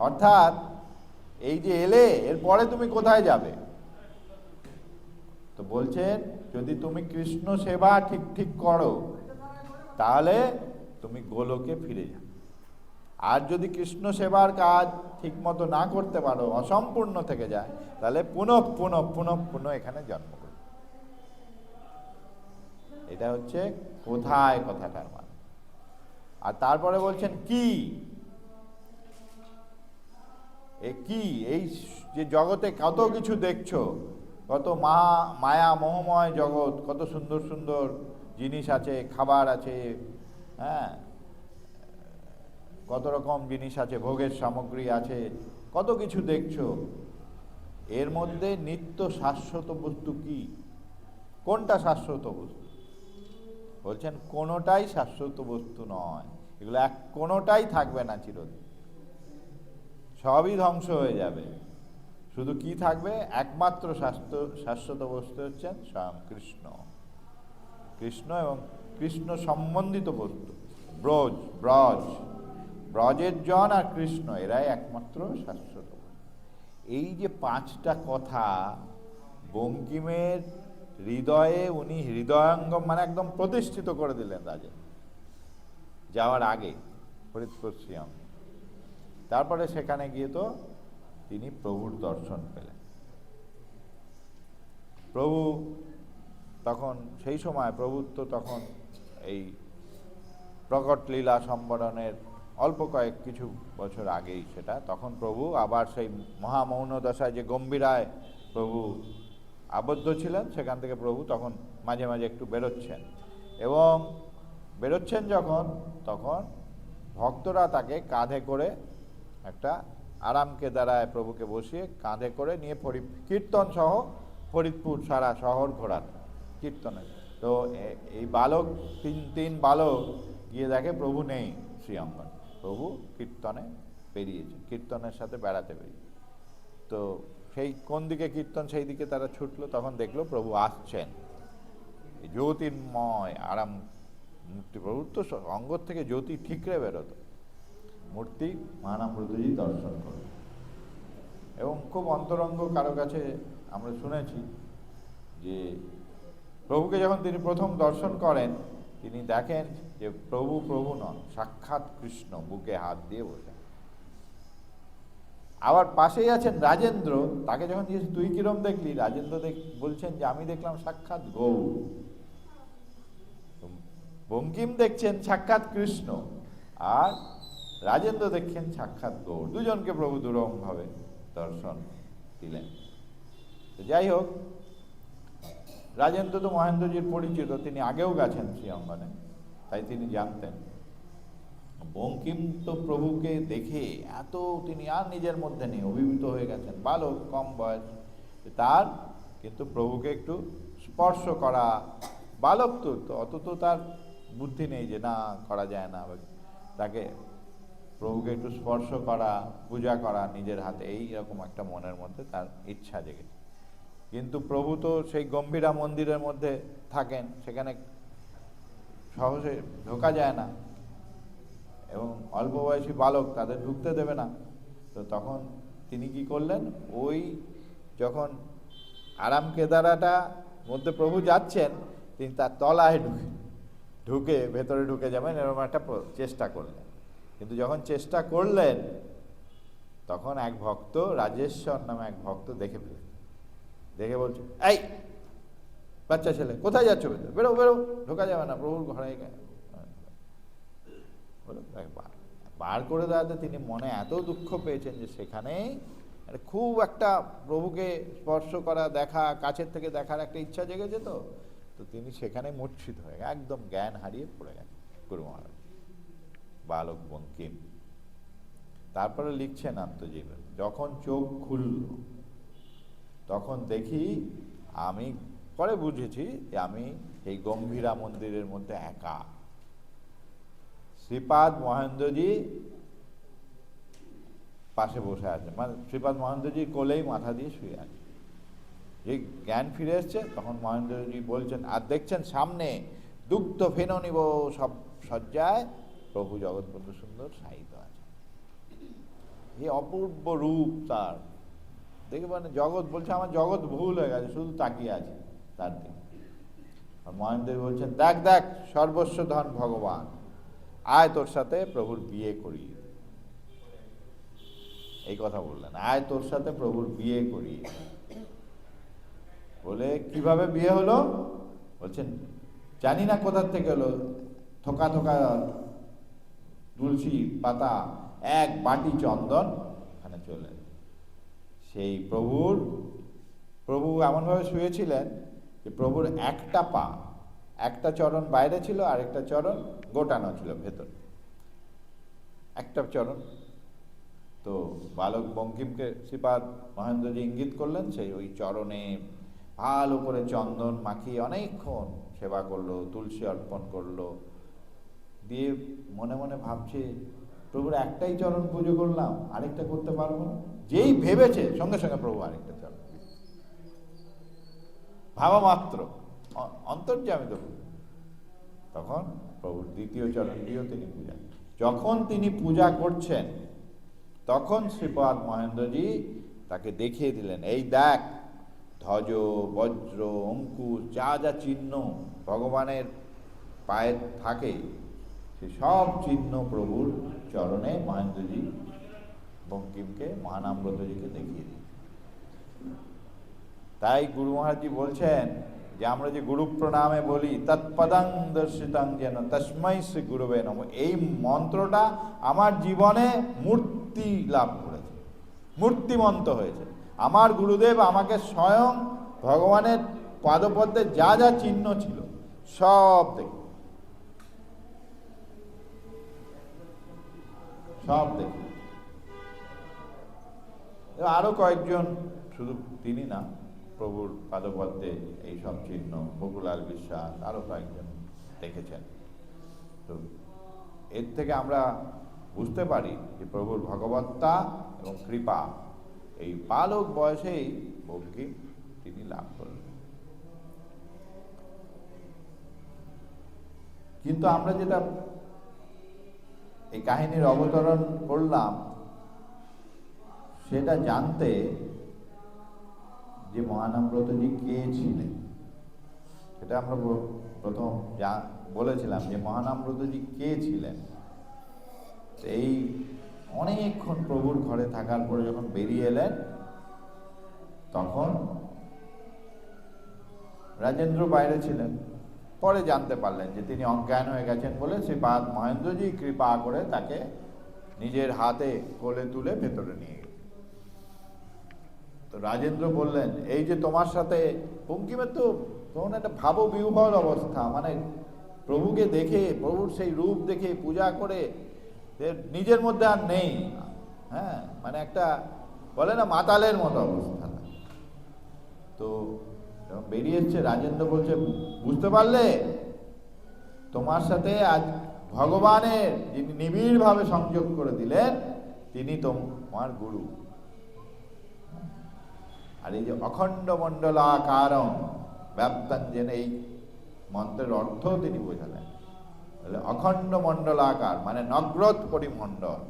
অর্থাৎ এই যে এলে এরপরে তুমি কোথায় যাবে। তো বলছেন যদি তুমি কৃষ্ণ সেবা ঠিক করো তাহলে তুমি গোলকে ফিরে যাবে। আর যদি কৃষ্ণ সেবার কাজ ঠিক মতো না করতে পারো, অসম্পূর্ণ থেকে যায়, তাহলে পুনঃ এখানে জন্ম করবে। এটা হচ্ছে কোথায় কথাটার মানে। আর তারপরে বলছেন কি, কি এই যে জগতে কত কিছু দেখছো, কত মায়া মোহময় জগৎ, কত সুন্দর সুন্দর জিনিস আছে, খাবার আছে, হ্যাঁ, কত রকম জিনিস আছে, ভোগের সামগ্রী আছে, কত কিছু দেখছো, এর মধ্যে নিত্য শাশ্বত বস্তু কি? কোনটা শাশ্বত বস্তু? বলছেন কোনোটাই শাশ্বত বস্তু নয়, এগুলো কোনোটাই থাকবে না চিরদিন, সবই ধ্বংস হয়ে যাবে। শুধু কি থাকবে? একমাত্র শাশ্বত বস্তু হচ্ছেন স্বয়ং কৃষ্ণ, কৃষ্ণ এবং কৃষ্ণ সম্বন্ধিত বস্তু, ব্রজের জন আর কৃষ্ণ, এরাই একমাত্র শাশ্বত। এই যে পাঁচটা কথা বঙ্কিমের হৃদয়ে উনি হৃদয়ঙ্গম মানে একদম প্রতিষ্ঠিত করে দিলেন রাজা যাওয়ার আগে, ফরিদপুর শ্রীঅঙ্গ। তারপরে সেখানে গিয়ে তো তিনি প্রভুর দর্শন পেলেন। প্রভু তখন, সেই সময় প্রভুর তো তখন এই প্রকট লীলা সম্বরণের অল্প কিছু বছর আগেই সেটা, তখন প্রভু আবার সেই মহামৌন দশায় যে গম্ভীরায় প্রভু আবদ্ধ ছিলেন, সেখান থেকে প্রভু তখন মাঝে মাঝে একটু বেরোচ্ছেন, এবং বেরোচ্ছেন যখন, তখন ভক্তরা তাকে কাঁধে করে একটা আরামকে দ্বারায় প্রভুকে বসিয়ে কাঁধে করে নিয়ে কীর্তন সহ ফরিদপুর সারা শহর ঘোরান কীর্তনে। তো এই বালক তিন বালক গিয়ে দেখে প্রভু নেই শ্রীঅঙ্গনে, প্রভু কীর্তনে বেরিয়েছে, কীর্তনের সাথে বেড়াতে বেরিয়ে। তো সেই কোন দিকে কীর্তন সেই দিকে তারা ছুটলো, তখন দেখলো প্রভু আসছেন, জ্যোতির্ময় আরাম মূর্তি, প্রভুর তো অঙ্গ থেকে জ্যোতি ঠিকরে বেরোতো, মূর্তি মহানামব্রতজি দর্শন করল। এবং খুব অন্তরঙ্গ কারো কাছে আমরা শুনেছি যে প্রভুকে যখন তিনি প্রথম দর্শন করেন, তিনি দেখেন যে প্রভু নন, সাক্ষাৎ কৃষ্ণ বুকে হাত দিয়ে বসে। আবার পাশেই আছেন রাজেন্দ্র, তাকে যখন জিজ্ঞেস তুই কিরম দেখলি, রাজেন্দ্র বলছেন যে আমি দেখলাম সাক্ষাৎ গৌর। বঙ্কিম দেখছেন সাক্ষাৎ কৃষ্ণ, আর রাজেন্দ্র দেখছেন সাক্ষাৎ গৌর। দুজনকে প্রভু দুরকম ভাবে দর্শন দিলেন। যাই হোক, রাজেন্দ্র তো মহেন্দ্রজির পরিচিত, তিনি আগেও গেছেন শ্রীঅঙ্গনে, তাই তিনি জানতেন। বঙ্কিম তো প্রভুকে দেখে এত তিনি আর নিজের মধ্যে নেই, অভিভূত হয়ে গেছেন, বালক কম বয়স তার, কিন্তু প্রভুকে একটু স্পর্শ করা, বালক তো অত তো তার বুদ্ধি নেই যে না করা যায় না, তাকে প্রভুকে একটু স্পর্শ করা, পূজা করা নিজের হাতে, এইরকম একটা মনের মধ্যে তার ইচ্ছা জেগেছে। কিন্তু প্রভু তো সেই গম্ভীরা মন্দিরের মধ্যে থাকেন, সেখানে সহজে ঢোকা যায় না, এবং অল্প বয়সী বালক, তাদের ঢুকতে দেবে না। তো তখন তিনি কি করলেন, ওই যখন আরাম কেদারাটা মধ্যে প্রভু যাচ্ছেন, তিনি তার তলায় ঢুকে ভেতরে ঢুকে যাবেন এরকম একটা চেষ্টা করলেন। কিন্তু যখন চেষ্টা করলেন, তখন এক ভক্ত, রাজেশ্বর নামে এক ভক্ত দেখে ফেলেন, দেখে বলছে এই বাচ্চা ছেলে কোথায় যাচ্ছ, বেরো বেরো, ঢোকা যাবে না প্রভুর ঘরে। বার করে দেওয়াতে তিনি মনে এত দুঃখ পেয়েছেন যে সেখানে খুব একটা প্রভুকে স্পর্শ করা, দেখা, কাছের থেকে দেখার একটা ইচ্ছা জেগেছে। তো তিনি সেখানে মূর্ছিত হয়ে একদম জ্ঞান হারিয়ে পড়ে গেছেন গুরু মহারাজ, বালক বঙ্কিম। তারপরে লিখছেন আত্মজীবন, যখন চোখ খুলল তখন দেখি, আমি পরে বুঝেছি যে আমি এই গম্ভীরা মন্দিরের মধ্যে একা। শ্রীপাদ মহেন্দ্রজি পাশে বসে আছে, মানে শ্রীপাদ মহেন্দ্রজি কোলেই মাথা দিয়ে শুয়ে আছে। যে জ্ঞান ফিরে এসছে, তখন মহেন্দ্রজি বলছেন, আর দেখছেন সামনে দুগ্ধ ফেন নিব সব সজ্জায় প্রভু জগৎবন্ধু সুন্দর সাহিত্য আছে। এই অপূর্ব রূপ তার দেখে মানে জগৎ বলছে আমার জগৎ ভুল হয়ে গেছে, শুধু তাকিয়ে আছে তার দিকে। আর মহেন্দ্র বলছেন, দেখ দেখ সর্বস্ব ধন ভগবান, আয় তোর সাথে প্রভুর বিয়ে করিয়ে, এই কথা বললেন, আয় তোর সাথে প্রভুর বিয়ে করিয়ে। বলে কিভাবে বিয়ে হলো? বলছেন জানি না কোথার থেকে হলো, থোকা থোকা তুলসী পাতা, এক বাটি চন্দন ওখানে চলে সেই প্রভু এমনভাবে শুয়েছিলেন যে প্রভুর একটা পা, একটা চরণ বাইরে ছিল, আরেকটা চরণ গোটানো ছিল ভেতর, একটা চরণ। তো বালক বঙ্কিমকে শ্রীপাদ মহেন্দ্রজি ইঙ্গিত করলেন, সেই ওই চরণে ভালো করে চন্দন মাখিয়ে অনেকক্ষণ সেবা করলো, তুলসী অর্পণ করলো, দিয়ে মনে মনে ভাবছে প্রভুর একটাই চরণ পুজো করলাম, আরেকটা করতে পারবো না। যেই ভেবেছে সঙ্গে সঙ্গে প্রভু আরেকটা চরণ, ভাবা মাত্র অন্তর্যামিত। তখন প্রভুর দ্বিতীয় চরণটিও তিনি পূজা, যখন তিনি পূজা করছেন তখন শ্রীপাদ মহেন্দ্রজি তাকে দেখিয়ে দিলেন, এই দেখ ধ্বজ, বজ্র, অঙ্কুশ, যা যা চিহ্ন ভগবানের পায়ে থাকে, সে সব চিহ্ন প্রভুর চরণে মহেন্দ্রজি বঙ্কিমকে, মহানামব্রতজিকে দেখিয়ে দিন। তাই গুরু মহারাজজি বলছেন যে আমরা যে গুরু প্রণামে বলি তৎপদং দর্শিতং যেন তস্मै শ্রী গুরুবে নমঃ, এই মন্ত্রটা আমার জীবনে মূর্তি লাভ করেছে, মূর্তিমন্ত হয়েছে। আমার গুরুদেব আমাকে স্বয়ং ভগবানের পাদপদ্মে যা যা চিহ্ন ছিল সব দেখি, সব দেখি। আরো কয়েকজন, শুধু তিনি না, প্রভুর পাদপদ্মে এই সব চিহ্ন বকুলাল বিশ্বাস আরো কয়েকজন দেখেছেন। তো এর থেকে আমরা বুঝতে পারি যে প্রভুর ভগবত্তা এবং কৃপা এই বালক বয়সেই বঙ্কিম তিনি লাভ করলেন। কিন্তু আমরা যেটা এই কাহিনীর অবতরণ করলাম সেটা জানতে যে মহানামব্রতজি কে ছিলেন, সেটা আমরা প্রথম বলেছিলাম যে মহানামব্রতজি কে ছিলেন। এই অনেকক্ষণ প্রভুর ঘরে থাকার পরে যখন বেরিয়ে এলেন তখন রাজেন্দ্র বাইরে ছিলেন। পরে জানতে পারলেন যে তিনি অজ্ঞান হয়ে গেছেন বলে শ্রীপাদ মহেন্দ্রজি কৃপা করে তাকে নিজের হাতে কোলে তুলে ভেতরে নিয়ে গেলেন। তো রাজেন্দ্র বললেন, এই যে তোমার সাথে বঙ্কিমের তো তখন একটা ভাববিহ্বল অবস্থা, মানে প্রভুকে দেখে, প্রভুর সেই রূপ দেখে পূজা করে নিজের মধ্যে আর নেই, হ্যাঁ, মানে একটা বলে না মাতালের মতো অবস্থা। তো বেরিয়ে এসছে, রাজেন্দ্র বলছে, বুঝতে পারলে তোমার সাথে আজ ভগবানের যিনি নিবিড়ভাবে সংযোগ করে দিলেন তিনি তোমার গুরু। আর এই যে অখণ্ড মণ্ডলাকারম ব্যাপ্তং যেন, এই মন্ত্রের অর্থ তিনি বোঝালেন। অখণ্ড মণ্ডলাকার মানে নগ্রত পরিমণ্ডল,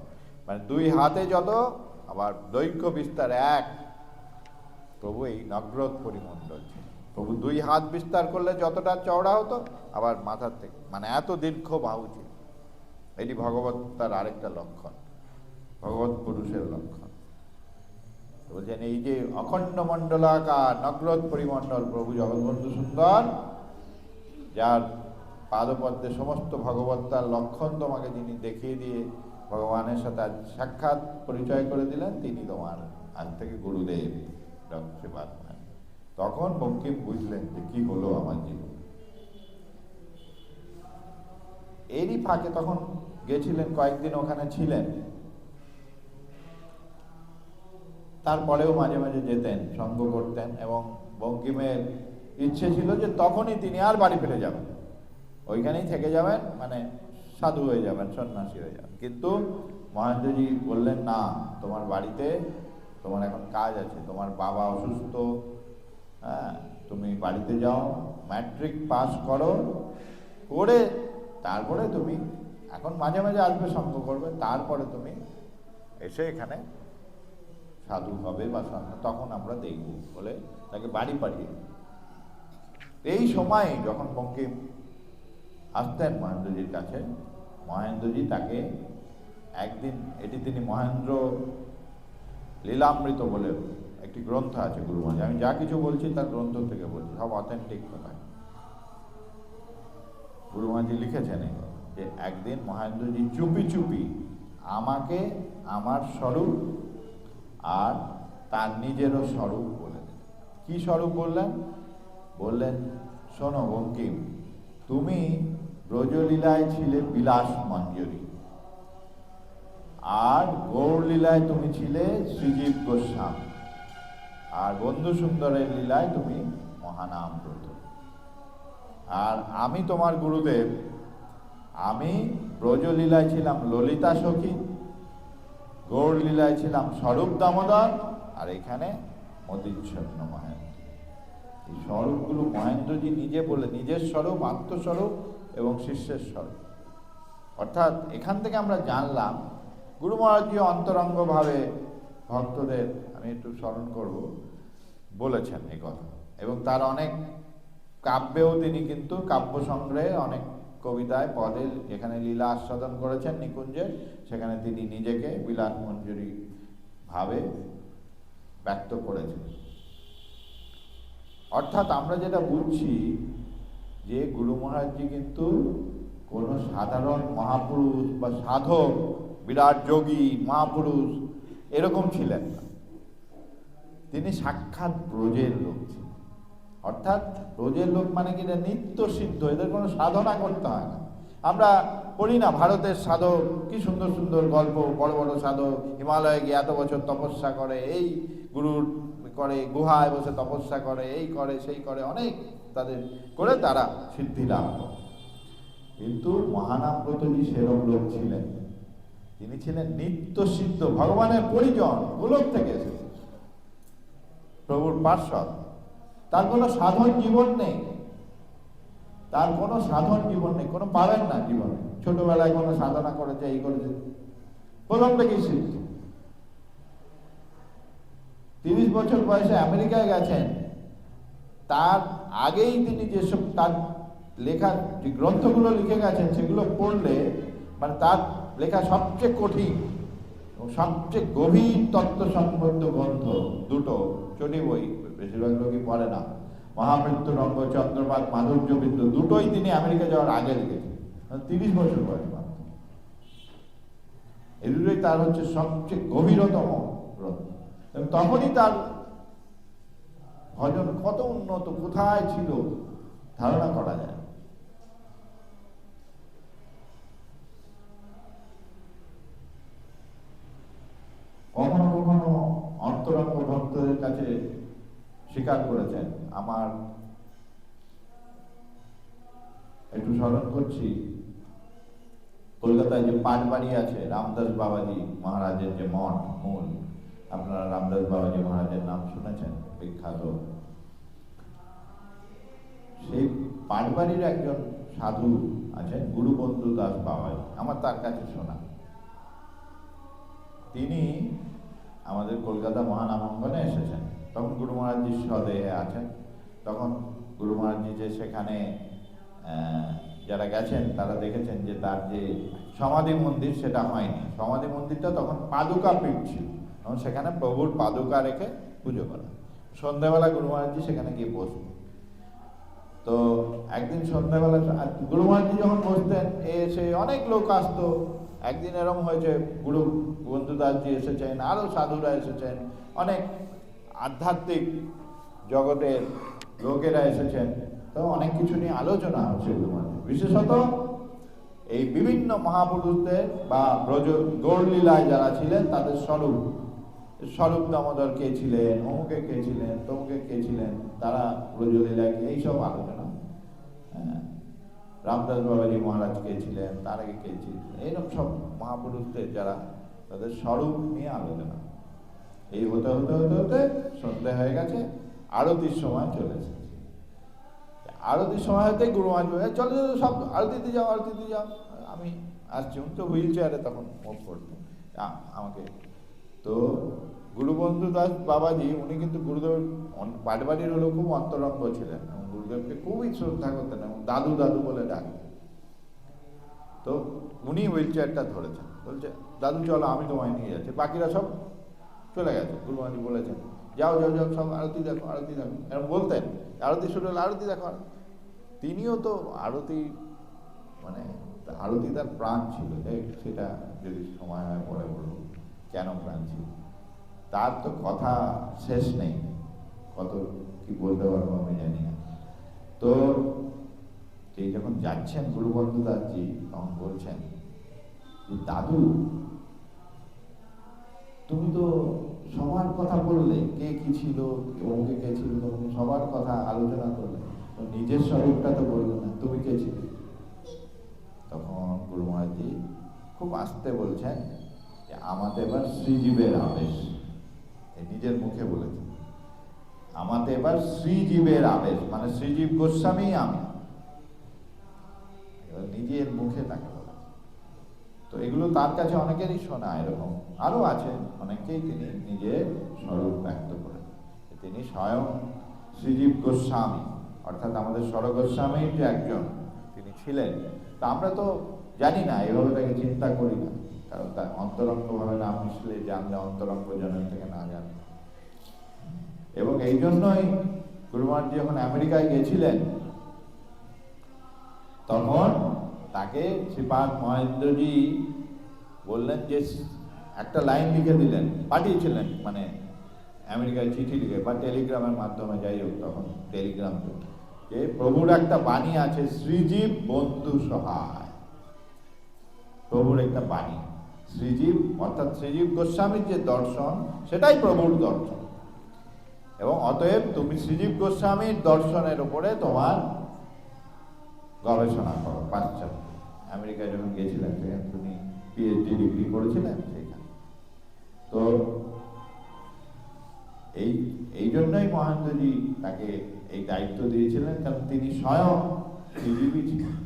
মানে দুই হাতে যত, আবার দৈর্ঘ্য বিস্তার এক। প্রভু এই নগ্রত পরিমণ্ডল ছিল। প্রভু দুই হাত বিস্তার করলে যতটা চওড়া হতো, আবার মাথার থেকে মানে এত দীর্ঘ বাহু ছিল। এটি ভগবত্তার আরেকটা লক্ষণ, ভগবত পুরুষের লক্ষণ। বলছেন এই যে অখণ্ড মণ্ডলাকার নগ্রত পরিমণ্ডল প্রভু জগৎবন্ধু সুন্দর, যার পাদপদ্মে সমস্ত ভগবত্তার লক্ষণ তোমাকে যিনি দেখিয়ে দিয়ে ভগবানের সাথে আজ সাক্ষাৎ পরিচয় করে দিলেন, তিনি তোমার আজ থেকে গুরুদেব। তখন বঙ্কিম বুঝলেন যে কি হলো আমার জীবন। এরই ফাঁকে তখন গেছিলেন, কয়েকদিন ওখানে ছিলেন, তারপরেও মাঝে মাঝে যেতেন, সঙ্গ করতেন, এবং বঙ্কিমের ইচ্ছে ছিল যে তখনই তিনি আর বাড়ি ফিরে যাবেন, ওইখানেই থেকে যাবেন, মানে সাধু হয়ে যাবেন, সন্ন্যাসী হয়ে যাবেন। কিন্তু মহেন্দ্রজি বললেন, না, তোমার বাড়িতে তোমার এখন কাজ আছে, তোমার বাবা অসুস্থ, হ্যাঁ, তুমি বাড়িতে যাও, ম্যাট্রিক পাস করো, করে তারপরে তুমি এখন মাঝে মাঝে আসবে, সঙ্গ করবে, তারপরে তুমি এসে এখানে সাধু হবে বা তখন আমরা দেখব বলে তাকে বাড়ি পাঠিয়ে। এই সময় যখন বঙ্কিম আসতেন মহেন্দ্রজির কাছে, মহেন্দ্রজি তাকে একদিন, এটি তিনি মহেন্দ্র লীলামৃত বলে একটি গ্রন্থ আছে গুরু মহারাজ, আমি যা কিছু বলছি তার গ্রন্থ থেকে বলছি, সব অথেন্টিক কথা। গুরু মহারাজ লিখেছেন যে একদিন মহেন্দ্রজি চুপি চুপি আমাকে আমার স্বরূপ আর তার নিজেরও স্বরূপ বলে দিলেন। কি স্বরূপ বললেন? বললেন, শোনো বঙ্কিম, তুমি ব্রজলীলায় ছিলে বিলাস মঞ্জরী, আর গৌরলীলায় তুমি ছিলে শ্রীজীব গোস্বামী, আর বন্ধু সুন্দরের লীলায় তুমি মহানামব্রত। আর আমি তোমার গুরুদেব, আমি ব্রজলীলায় ছিলাম ললিতা সখী, গৌরলীলায় ছিলাম স্বরূপ দামোদর, আর এখানে মতিচ্ছন্ন মহেন্দ্র। এই স্বরূপগুলো মহেন্দ্রজি নিজে বলে, নিজের স্বরূপ, আত্মস্বরূপ এবং শিষ্যের স্বরূপ। অর্থাৎ এখান থেকে আমরা জানলাম গুরু মহারাজজি অন্তরঙ্গভাবে ভক্তদের, আমি একটু স্মরণ করব, বলেছেন এই কথা। এবং তার অনেক কাব্যেও তিনি কিন্তু কাব্য সংগ্রহে অনেক কবিতায় পদে যেখানে লীলা আস্বাদন করেছেন নিকুঞ্জে, সেখানে তিনি নিজেকে বিলাস মঞ্জুরি ভাবে ব্যক্ত করেছেন। অর্থাৎ আমরা যেটা বুঝছি যে গুরু মহারাজজি কিন্তু কোনো সাধারণ মহাপুরুষ বা সাধক, বিরাট যোগী মহাপুরুষ এরকম ছিলেন না। তিনি সাক্ষাৎ ব্রজের লোক ছিলেন। অর্থাৎ ব্রজের লোক মানে কি, নিত্য সিদ্ধ, এদের কোনো সাধনা করতে হয় না। আমরা পড়ি না ভারতের সাধক, কি সুন্দর সুন্দর গল্প, বড় বড় সাধক হিমালয়ে গিয়ে এত বছর তপস্যা করে, এই গুরুর করে, গুহায় বসে তপস্যা করে, এই করে সেই করে, অনেক তাদের করে তারা সিদ্ধি লাভ করে। কিন্তু মহানামব্রতজি সেরকম লোক ছিলেন। তিনি ছিলেন নিত্য সিদ্ধ, ভগবানের পরিজন, গোলক থেকে এসেছে, প্রভুর পার্শ্বদ। তার কোনো সাধন জীবন নেই, তার কোনো সাধন জীবন নেই, কোনো পাবেন না জীবনে। ছোটবেলায় কোনো সাধনা করেছে, এই করেছে, প্রথম থেকেই সিদ্ধ। 30 বছর বয়সে আমেরিকায় গেছেন, তার আগেই তিনি যেসব তার লেখা যে গ্রন্থগুলো লিখে গেছেন সেগুলো পড়লে মানে তার লেখা সবচেয়ে কঠিন এবং সবচেয়ে গভীর তত্ত্বসম্বন্ধ গ্রন্থ দুটো, চটি বই বেশিরভাগ লোকই পড়ে না, মহামৃত্যু রঙ্গ, চন্দ্রপাত, মাধুর্য বিন্দু, দুটোই তিনি আমেরিকা যাওয়ার আগে লিখেছেন, 30 বছর বয়স মাত্র। এই দুটোই তার হচ্ছে সবচেয়ে গভীরতম গ্রন্থ। এবং তখনই তার ভজন কত উন্নত, কোথায় ছিল ধারণা করা যায়। কখনো কখনো অন্তরঙ্গ ভক্তদের কাছে স্বীকার করেছেন। আমার একটু স্মরণ করছি, কলকাতায় যে পাটবাড়ি আছে, রামদাস বাবাজি মহারাজের যে মঠ মূল, আপনারা রামদাস বাবাজি মহারাজের নাম শুনেছেন, বিখ্যাত। সেই পাটবাড়ির একজন সাধু আছেন গুরুবন্ধু দাস বাবাজি, আমার তার কাছে শোনা। তিনি আমাদের কলকাতা মহানামঙ্গনে এসেছেন, তখন গুরু মহারাজজি স্বদেহে আছেন। তখন গুরু মহারাজজি যে সেখানে যারা গেছেন তারা দেখেছেন যে তার যে সমাধি মন্দির সেটা হয়নি। সমাধি মন্দিরটা তখন পাদুকা পীঠ ছিল, তখন সেখানে প্রভুর পাদুকা রেখে পুজো করা। সন্ধ্যাবেলা গুরু মহারাজজি সেখানে গিয়ে বসতেন। তো একদিন সন্ধ্যাবেলা গুরু মহারাজজি যখন বসতেন, এসে অনেক লোক আসতো। একদিন এরকম হয়েছে, গুরু বন্ধুদাসজি এসেছেন, আরো সাধুরা এসেছেন, অনেক আধ্যাত্মিক জগতের লোকেরা এসেছেন। তো অনেক কিছু নিয়ে আলোচনা হচ্ছে গুরু মহারাজ, বিশেষত এই বিভিন্ন মহাপুরুষদের বা ব্রজ গৌরলীলায় যারা ছিলেন তাদের স্বরূপ, স্বরূপ দামোদর কে ছিলেন, অমুকে কে ছিলেন, তমুকে কে ছিলেন, তারা ব্রজলীলায় এইসব আলোচনা। রামদাস বাবাজি মহারাজ কে ছিলেন, তার আগে কে ছিলেন, এইরকম সব মহাপুরুষদের যারা, তাদের স্বরূপ নিয়ে আলোচনা। এই হতে হতে হতে হতে সন্ধ্যা হয়ে গেছে, আরতির সময় চলে এসেছে। আরতির সময় হতে গুরু মহারাজ বলে, চলো চলো সব আরতিতে যাও, আরতিতে যাও, আমি আসছি। উনি তো হুইল চেয়ারে তখন মুভ করতেন আমাকে। তো গুরুবন্ধু দাস বাবাজি উনি কিন্তু গুরুদেবের পাটবাড়ির হলেও খুব অন্তরঙ্গ ছিলেন এবং গুরুদেবকে খুবই শ্রদ্ধা করতেন এবং দাদু দাদু বলে ডাকতেন। তো উনি হুইল চেয়ারটা ধরেছেন, বলছে দাদু চলো আমি তোমায় নিয়ে যাচ্ছি। বাকিরা সব চলে গেছে, গুরু মহারাজ বলেছেন যাও যাও যাও সব আরতি দেখো, আরতি দেখো, এরকম বলতেন। আরতি শুরু হলে আরতি দেখো। তিনিও তো আরতি, মানে আরতি তার প্রাণ ছিল। সেটা যদি সময় হয় পরে বলব কেন প্রাণ ছিল। তার তো কথা শেষ নেই, কত কি বলতে পারবো আমি জানি না। তো এই যখন যাচ্ছেন গুরুবন্ধু দাসজি তখন বলছেন যে দাদু তুমি তো সবার কথা বললে, কে কি ছিল, অমুকে কে ছিল, তুমি সবার কথা আলোচনা করলে, তো নিজের স্বরূপটা তো বললে না, তুমি কে ছিলে? তখন গুরু মহারাজজি খুব আস্তে বলছেন যে আমাতে এবার শ্রীজীবের আবেশ, নিজের মুখে বলেছেন, আমাতে এবার শ্রীজীবের আবেশ, মানে শ্রীজীব গোস্বামী আমি, এবার নিজের মুখে তাকে বলা। তো এগুলো তার কাছে অনেকেরই শোনা, এরকম আরো আছে অনেকেই তিনি নিজের স্বরূপ ব্যক্ত করেন। তিনি স্বয়ং শ্রীজীব গোস্বামী, অর্থাৎ আমাদের স্বর গোস্বামীর যে একজন তিনি ছিলেন। তা আমরা তো জানি না, এভাবে তাকে চিন্তা করি না, কারণ তার অন্তরঙ্গভাবে না মিশলে জানলে অন্তরঙ্গ জনের থেকে না জানে। এবং এই জন্যই গুরু মহারাজ যখন আমেরিকায় গেছিলেন তখন তাকে শ্রীপাদ মহেন্দ্রজি বললেন যে একটা লাইন লিখে দিলেন, পাঠিয়েছিলেন, মানে আমেরিকায় চিঠি লিখে বা টেলিগ্রামের মাধ্যমে, যাই হোক তখন টেলিগ্রাম, যে প্রভুর একটা বাণী আছে, শ্রীজীব বন্ধু সহায়। প্রভুর একটা বাণী, শ্রীজীব অর্থাৎ শ্রীজীব গোস্বামীর যে দর্শন সেটাই প্রভুর দর্শন, এবং অতএব তুমি শ্রীজীব গোস্বামীর দর্শনের উপরে তোমার গবেষণা করো। পাশ্চাত্য আমেরিকায় যখন গেছিলেন সেখানে তিনি পিএইচডি ডিগ্রি করেছিলেন সেখানে। তো এই জন্যই মহেন্দ্রজি তাকে এই দায়িত্ব দিয়েছিলেন, কারণ তিনি স্বয়ং শ্রীজীবী ছিলেন।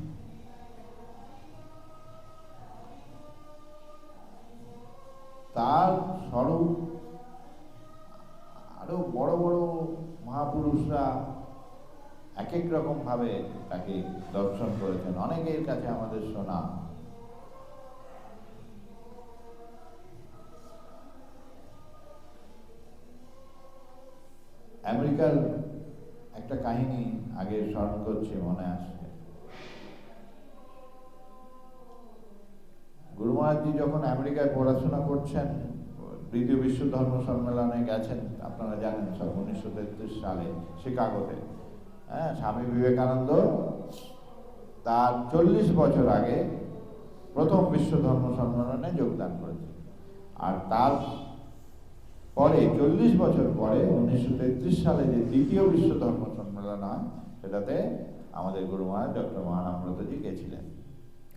তার স্বরূপ আরো বড় বড় মহাপুরুষরা এক এক রকম ভাবে তাকে দর্শন করেছেন, অনেকের কাছে আমাদের শোনা। আমেরিকার একটা কাহিনী আগে স্মরণ করছি, মনে আসছে। গুরু মহারাজজি যখন আমেরিকায় পড়াশোনা করছেন, দ্বিতীয় বিশ্ব ধর্ম সম্মেলনে গেছেন, আপনারা জানেন সব 1933 সালে শিকাগোতে। হ্যাঁ, স্বামী বিবেকানন্দ তার 40 বছর আগে প্রথম বিশ্ব ধর্ম সম্মেলনে যোগদান করেছেন, আর তার পরে 40 বছর পরে 1933 সালে যে দ্বিতীয় বিশ্ব ধর্ম সম্মেলন হয়, সেটাতে আমাদের গুরু মহারাজ ডক্টর মহানামব্রতজি গেছিলেন।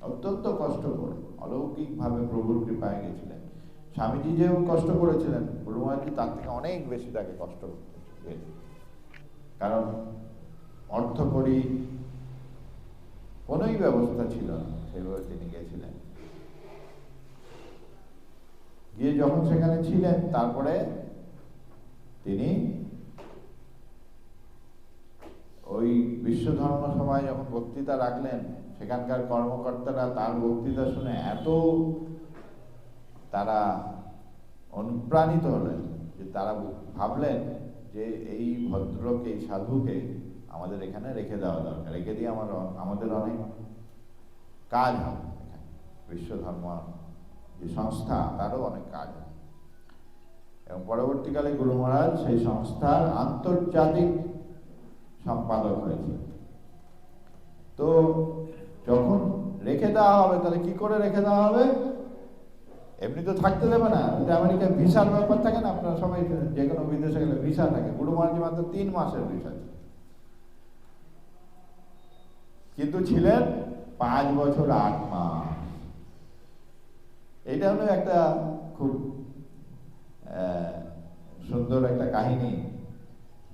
অত্যন্ত কষ্ট করে, অলৌকিকভাবে প্রভুর কৃপায় গেছিলেন। স্বামীজি যেও কষ্ট করেছিলেন, গুরু মহারাজজি তার থেকে অনেক বেশি তাকে কষ্ট করতে হয়েছে, কারণ অর্থকরী কোনোই ব্যবস্থা ছিল না, সেভাবে তিনি গেছিলেন। গিয়ে যখন সেখানে ছিলেন, তারপরে তিনি ওই বিশ্ব ধর্ম সভায় যখন বক্তৃতা রাখলেন, সেখানকার কর্মকর্তারা তার বক্তৃতা শুনে এত তারা অনুপ্রাণিত হলেন যে তারা ভাবলেন যে এই ভদ্রকে, এই সাধুকে আমাদের এখানে রেখে দেওয়া দরকার, রেখে দিয়ে আমাদের অনেক কাজ হবে এখানে, বিশ্ব ধর্ম যে সংস্থা তারও অনেক কাজ হবে। এবং পরবর্তীকালে গুরু মহারাজ সেই সংস্থার আন্তর্জাতিক সম্পাদক হয়েছে। তো যখন রেখে দেওয়া হবে, তাহলে কি করে রেখে দেওয়া হবে? এমনি তো থাকতে দেবে না, আমেরিকায় ভিসার ব্যাপার থাকে না, আপনারা সবাই যে কোনো বিদেশে গেলে ভিসা থাকে। গুরু মহারাজ মাত্র 3 মাসের ভিসা ছিল, কিন্তু ছিলেন 5 বছর 8 মাস। এটা হলো একটা খুব সুন্দর একটা কাহিনী।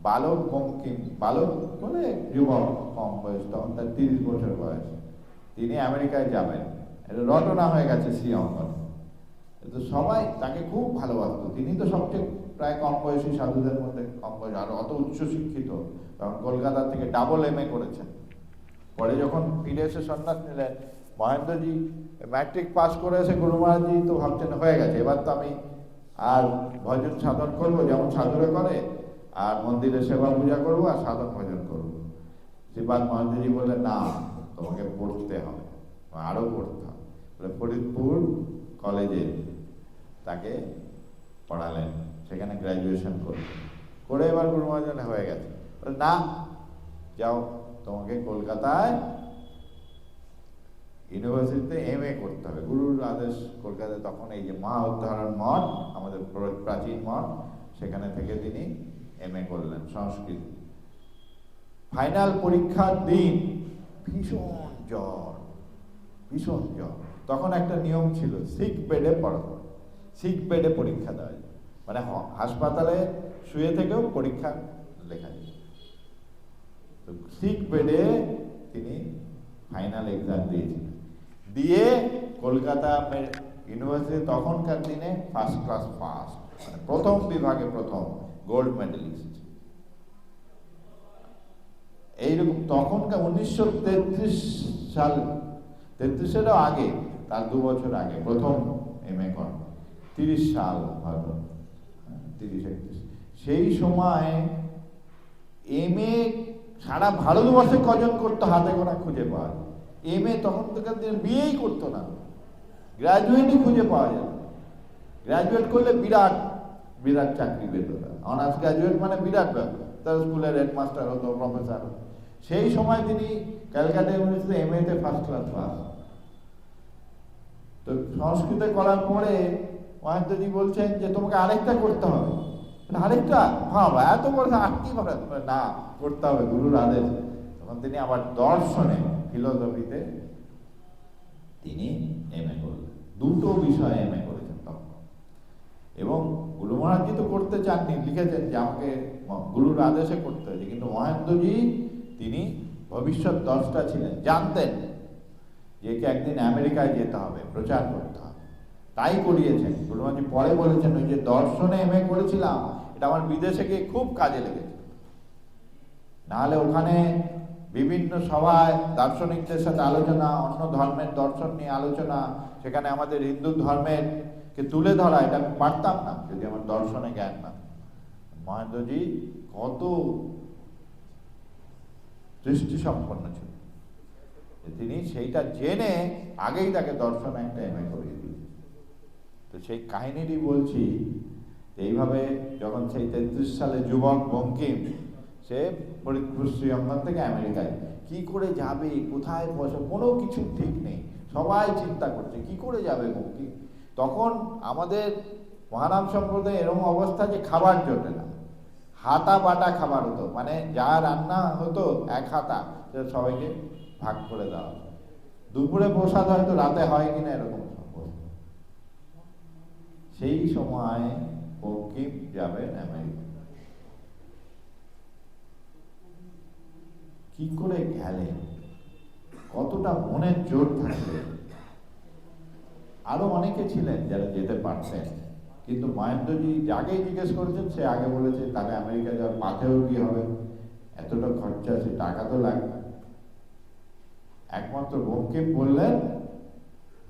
বালক বঙ্কিম, বালক বলে যুবক, কম বয়স, তখন তার 30 বছর বয়স, তিনি আমেরিকায় যাবেন, এটা রটনা হয়ে গেছে শ্রী অঙ্গন। তো সবাই তাকে খুব ভালোবাসত, তিনি তো সবচেয়ে প্রায় কম বয়সী সাধুদের মধ্যে কম বয়স, আর অত উচ্চ শিক্ষিত, কারণ কলকাতা থেকে ডাবল MA করেছেন। পরে যখন ফিরে এসে সন্ন্যাস নিলেন, মহেন্দ্রজি ম্যাট্রিক পাস করে এসে গুরু মহারাজজি তো ভাবছেন হয়ে গেছে, এবার তো আমি আর ভজন সাধন করবো যেমন সাধুরা করে, আর মন্দিরে সেবা পূজা করবো আর সাধন ভজন করবো। শ্রীপাদ মহেন্দ্রজি বললেন না, তোমাকে পড়তে হবে, আরো পড়তে হবে। ফরিদপুর কলেজে তাকে পড়ালেন। সেখানে গ্র্যাজুয়েশন করে এবার গুরু মহাজন হয়ে গেছে। বলে, না, যাও, তোমাকে কলকাতায় ইউনিভার্সিটিতে MA করতে হবে। গুরুর আদেশ। কলকাতায় তখন এই যে মহা উদ্ধারণ মঠ, আমাদের প্রাচীন মঠ, সেখানে থেকে তিনি MA করলেন সংস্কৃত। ফাইনাল পরীক্ষার দিন ভীষণ জ্বর, ভীষণ জ্বর। তখন একটা নিয়ম ছিল, সিক বেডে পড়ানো, সিক বেডে পরীক্ষা দেওয়া যায়, মানে হাসপাতালে শুয়ে থেকেও পরীক্ষা লেখা যায়। তো সিক বেডে তিনি ফাইনাল এক্সাম দিয়েছিলেন, দিয়ে কলকাতা ইউনিভার্সিটি তখনকার দিনে ফার্স্ট ক্লাস ফার্স্ট, মানে প্রথম বিভাগে প্রথম, গোল্ড মেডেলিস্ট। এইরকম তখনকার 1933 সাল, 33-এরও আগে, তার 2 বছর আগে প্রথম MA করেন, 30 সাল হয়তো, 30-31। সেই সময় MA সারা ভারতবর্ষে কজন করতো হাতে গোনা খুঁজে পাওয়া যায়। MA তখনকার দিনে বিয়েই করতো না, গ্রাজুয়েটই খুঁজে পাওয়া যায়। গ্রাজুয়েট করলে বিরাট বিরাট চাকরি পেত। অনার্স গ্রাজুয়েট মানে বিরাট ব্যাপার, তার স্কুলের হেডমাস্টার হতো, প্রফেসর হতো। সেই সময় তিনি ক্যালকাটা ইউনিভার্সিটি MA-তে ফার্স্ট ক্লাস পাস। তো সংস্কৃতে করার পরে মহেন্দ্রজি বলছেন যে তোমাকে আরেকটা করতে হবে। আরেকটা ভাবা, এত বড় আটটি ভাবা, না, করতে হবে, গুরুর আদেশ। তখন তিনি আবার দর্শনে, ফিলোসফিতে তিনি MA করলেন। 2টো বিষয়ে MA করেছেন তখন। এবং গুরু মহারাজজি তো করতে চাননি, লিখেছেন যে আমাকে গুরুর আদেশে করতে হয়েছে। কিন্তু মহেন্দ্রজি তিনি ভবিষ্যৎ দ্রষ্টা ছিলেন, জানতেন যে একে একদিন আমেরিকায় যেতে হবে, প্রচার করতে হবে, তাই করিয়েছেন। গুরু মহারাজজি পরে বলেছেন, ওই যে দর্শনে MA করেছিলাম, এটা আমার বিদেশে গিয়ে খুব কাজে লেগেছে। নাহলে ওখানে বিভিন্ন সভায় দার্শনিকদের সাথে আলোচনা, অন্য ধর্মের দর্শন নিয়ে আলোচনা, সেখানে আমাদের হিন্দু ধর্মের কে তুলে ধরা, এটা আমি পারতাম না যদি আমার দর্শনে জ্ঞান না। মহেন্দ্রজি কত দৃষ্টি সম্পন্ন ছিল, তিনি সেইটা জেনে আগেই তাকে দর্শনে একটা MA করিয়ে দিয়েছে। তো সেই কাহিনীটি বলছি। এইভাবে যখন সেই 33 সালে যুবক বঙ্কিম, সে ফরিদপুর শ্রীঅঙ্গন থেকে আমেরিকায় কি করে যাবে, কোথায় বসে, কোনো কিছু ঠিক নেই। সবাই চিন্তা করছে কি করে যাবে বঙ্কিম। তখন আমাদের মহানাম সম্প্রদায়ে এরকম অবস্থা যে খাবার জোটে না, হাতা বাটা খাবার হতো, মানে যা রান্না হতো 1 হাতা, সেটা সবাইকে ভাগ করে দেওয়া হতো। দুপুরে প্রসাদ হয়তো রাতে হয় কিনা এরকম অবস্থা। সেই সময় বঙ্কিম যাবেন আমেরিকা। কি করে গেলেন, কতটা মনের জোর থাকবে। আরো অনেকে ছিলেন যারা যেতে পারতেন, কিন্তু মহেন্দ্রজি যাকেই জিজ্ঞেস করেছেন সে আগে বলেছে তাহলে আমেরিকা যাওয়ার পাথেও কি হবে, এতটা খরচা আছে, টাকা তো লাগবে। একমাত্র বঙ্কিম বললেন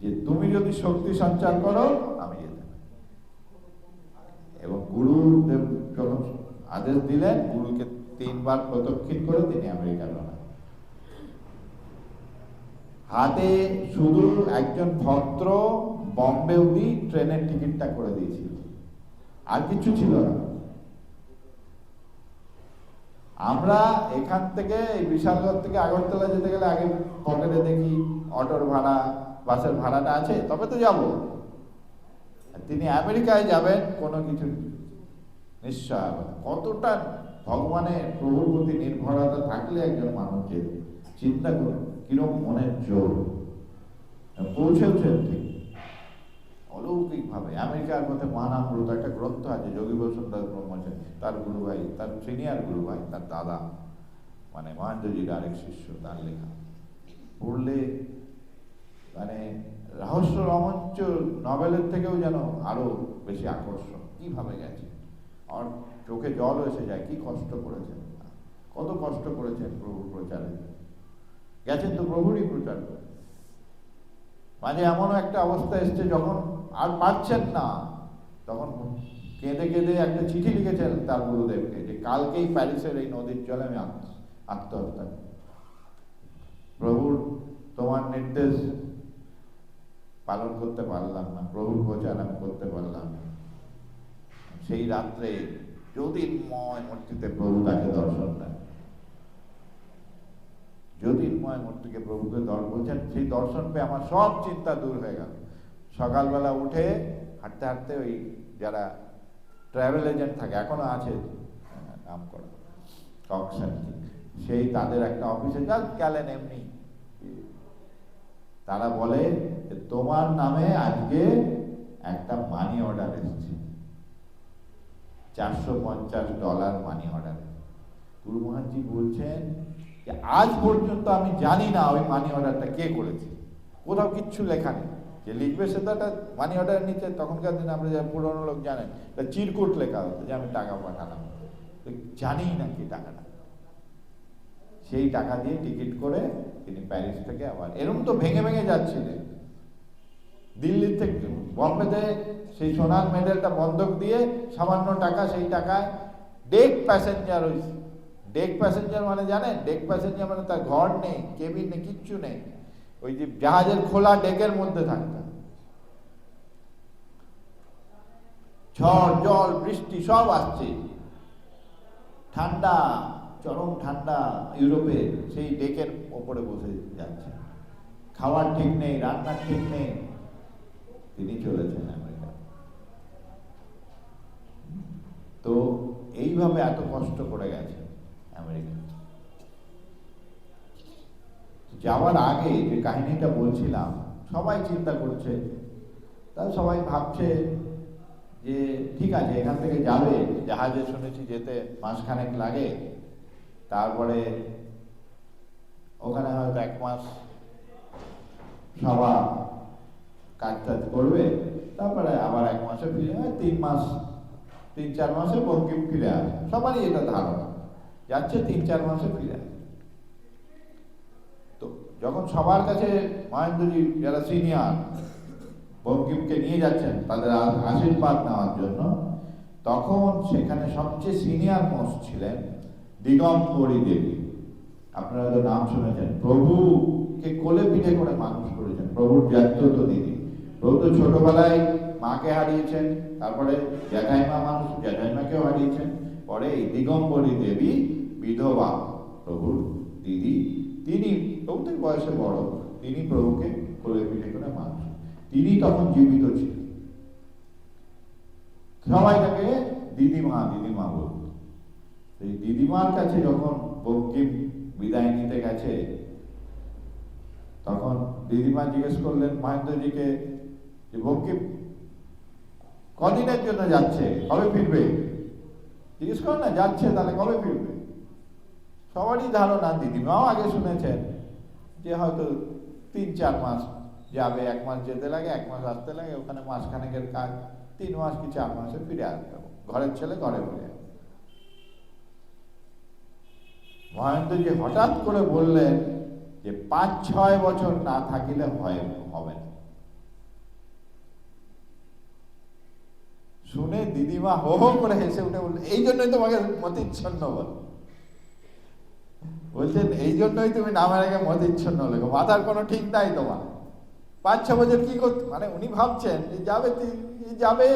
যে তুমি যদি শক্তি সঞ্চার করো আমি যেতে পারি। এবং গুরুদেব যখন আদেশ দিলেন, গুরুকে 3 বার প্রদক্ষিণ করে তিনি আমেরিকা রওনা। হাতে শুধু একজন ভদ্র বম্বে অব্দি ট্রেনের টিকিটটা করে দিয়েছিল, আর কিছু ছিল না। আমরা এখান থেকে এই বিশালগড় থেকে আগরতলা যেতে গেলে আগে পকেটে দেখি অটোর ভাড়া, বাসের ভাড়াটা আছে, তবে তো যাব। তিনি আমেরিকায় যাবেন কোনো কিছু নিশ্চয় হবে। কতটা ভগবানের প্রভুর প্রতি নির্ভরতা থাকলে একজন মানুষের, চিন্তা করুন কিরকম মনের জোর। পৌঁছেছেন ঠিক অলৌকিক ভাবে। আমেরিকার মধ্যে মহানামৃত একটা গ্রন্থ আছে, যোগী বসুন্ধরা ব্রহ্মচারী, তার গুরু ভাই, তার সিনিয়র গুরু ভাই, তার দাদা, মানে মহেন্দ্রজির আরেক শিষ্য, তার লেখা পড়লে মানে রহস্য রোমাঞ্চ নভেলের থেকেও যেন আরো বেশি আকর্ষণ। কিভাবে গেছে, আর চোখে জল এসে যায়, কি কষ্ট করেছেন, কত কষ্ট করেছেন প্রভুর প্রচারে। গেছেন তো প্রভুরই প্রচার করে। মাঝে এমনও একটা অবস্থা এসছে যখন আর পারছেন না, তখন কেঁদে কেঁদে একটা চিঠি লিখেছেন তার গুরুদেবকে যে কালকেই প্যারিসের এই নদীর জলে আমি আত্মহত্যা। প্রভুর তোমার নির্দেশ পালন করতে পারলাম না, প্রভুর প্রচার আমি করতে পারলাম না, সেই রাত্রে জ্যোতির্ময় মূর্তিতে প্রভু তাকে দর্শন দেন। জ্যোতির্ময় মূর্তিকে প্রভুকে বলছেন, সেই দর্শন পেয়ে আমার সব চিন্তা দূর হয়ে গেল। সকালবেলা উঠে হাঁটতে হাঁটতে ওই যারা ট্রাভেল এজেন্ট থাকে, এখনো আছে নাম করা সেই তাদের একটা অফিসে গেলেন এমনি, তারা বলে যে তোমার নামে আজকে একটা মানি অর্ডার এসেছে, $450 মানি অর্ডার। গুরু মহারাজজি বলছেন যে আজ পর্যন্ত আমি জানি না ওই মানি অর্ডারটা কে করেছে, কোথাও কিচ্ছু লেখা নেই। যে লিখবে সে তো একটা মানি অর্ডার নিচে, তখনকার দিনে আমরা যারা পুরোনো লোক জানেন চিরকুট লেখা হতো যে আমি টাকা পাঠালাম, জানি না কি টাকাটা। সেই টাকা দিয়ে টিকিট করে তিনি প্যারিস থেকে আবার এরকম তো ভেঙে ভেঙে যাচ্ছিলেন। দিল্লি থেকে বম্বেতে সেই সোনার মেডেলটা বন্ধক দিয়ে সামান্য টাকা, সেই টাকায় ডেক প্যাসেঞ্জার, ওই ডেক প্যাসেঞ্জার মানে জানেন, ডেক প্যাসেঞ্জার মানে তার ঘর নেই, কেবিন নেই, কিচ্ছু নেই, ওই যে জাহাজের খোলা ডেকের মধ্যে থাকতাম। ঝড় জল বৃষ্টি সব আসছে, ঠান্ডা, চরম ঠান্ডা ইউরোপে, সেই ডেকের ওপরে বসে যাচ্ছে, খাওয়ার ঠিক নেই, রান্নার ঠিক নেই। তিনি চলেছেন আমেরিকা। তো এইভাবে এত কষ্ট করে গেছে আমেরিকা। যাওয়ার আগে যে কাহিনীটা বলছিলাম, সবাই চিন্তা করছে, তাই সবাই ভাবছে যে ঠিক আছে এখান থেকে যাবে, জাহাজে শুনেছি যেতে মাসখানেক লাগে, তারপরে ওখানে হয়তো 1 মাস সভা কাজ টাজ করবে, তারপরে আবার 1 মাসে ফিরে, 3 মাস 3-4 মাসে বঙ্কিম ফিরে আসে। সবারই এটা ধারণা, যাচ্ছে 3-4 মাসে ফিরে আসে। তো যখন সবার কাছে মহেন্দ্রজি যারা সিনিয়র বঙ্কিমকে নিয়ে যাচ্ছেন তাদের আশীর্বাদ নেওয়ার জন্য, তখন সেখানে সবচেয়ে সিনিয়র মোস্ট ছিলেন দিগম্বরী দেবী। আপনারা তো নাম শুনেছেন, প্রভুকে কোলে পিঠে করে মানুষ করেছেন, প্রভুর জ্যাঠতো দিদি। প্রভু তো ছোটবেলায় মাকে হারিয়েছেন, তারপরে জ্যাঠাইমাকেও হারিয়েছেন, পরে এই দিগম্বরী দেবী বিধবা প্রভুর দিদি, তিনি প্রভু থেকে বয়সে বড়, তিনি প্রভুকে কোলে পিঠে করে মানুষ, তিনি তখন জীবিত ছিলেন। সবাই তাকে দিদিমা দিদিমা বলত। এই দিদিমার কাছে যখন বঙ্কিম বিদায় নিতে গেছে, তখন দিদিমা জিজ্ঞেস করলেন মহেন্দ্রজিকে যে বঙ্কিম কদিনের জন্য যাচ্ছে, কবে ফিরবে? জিজ্ঞেস করেন না, যাচ্ছে তাহলে কবে ফিরবে? সবারই ধারণা, দিদিমাও আগে শুনেছেন যে হয়তো 3-4 মাস যাবে, 1 মাস যেতে লাগে, 1 মাস আসতে লাগে, ওখানে মাসখানেকের কাজ, 3 মাস কি 4 মাসে ফিরে আসতে হবে, ঘরের ছেলে ঘরে ফিরে। মহেন্দ্রজি হঠাৎ করে বললেন যে 5-6 বছর না থাকিলে হবে না। শুনে দিদিমা হো হো করে হেসে উঠে বললেন, এই জন্যই তোমাকে মতিচ্ছন্ন বল। বলছেন এই জন্যই তুমি নামের আগে মতিচ্ছন্ন লেখো, মাথার কোনো ঠিক নাই তোমার। 5-6 বছর কি করতে, মানে উনি ভাবছেন যে যাবে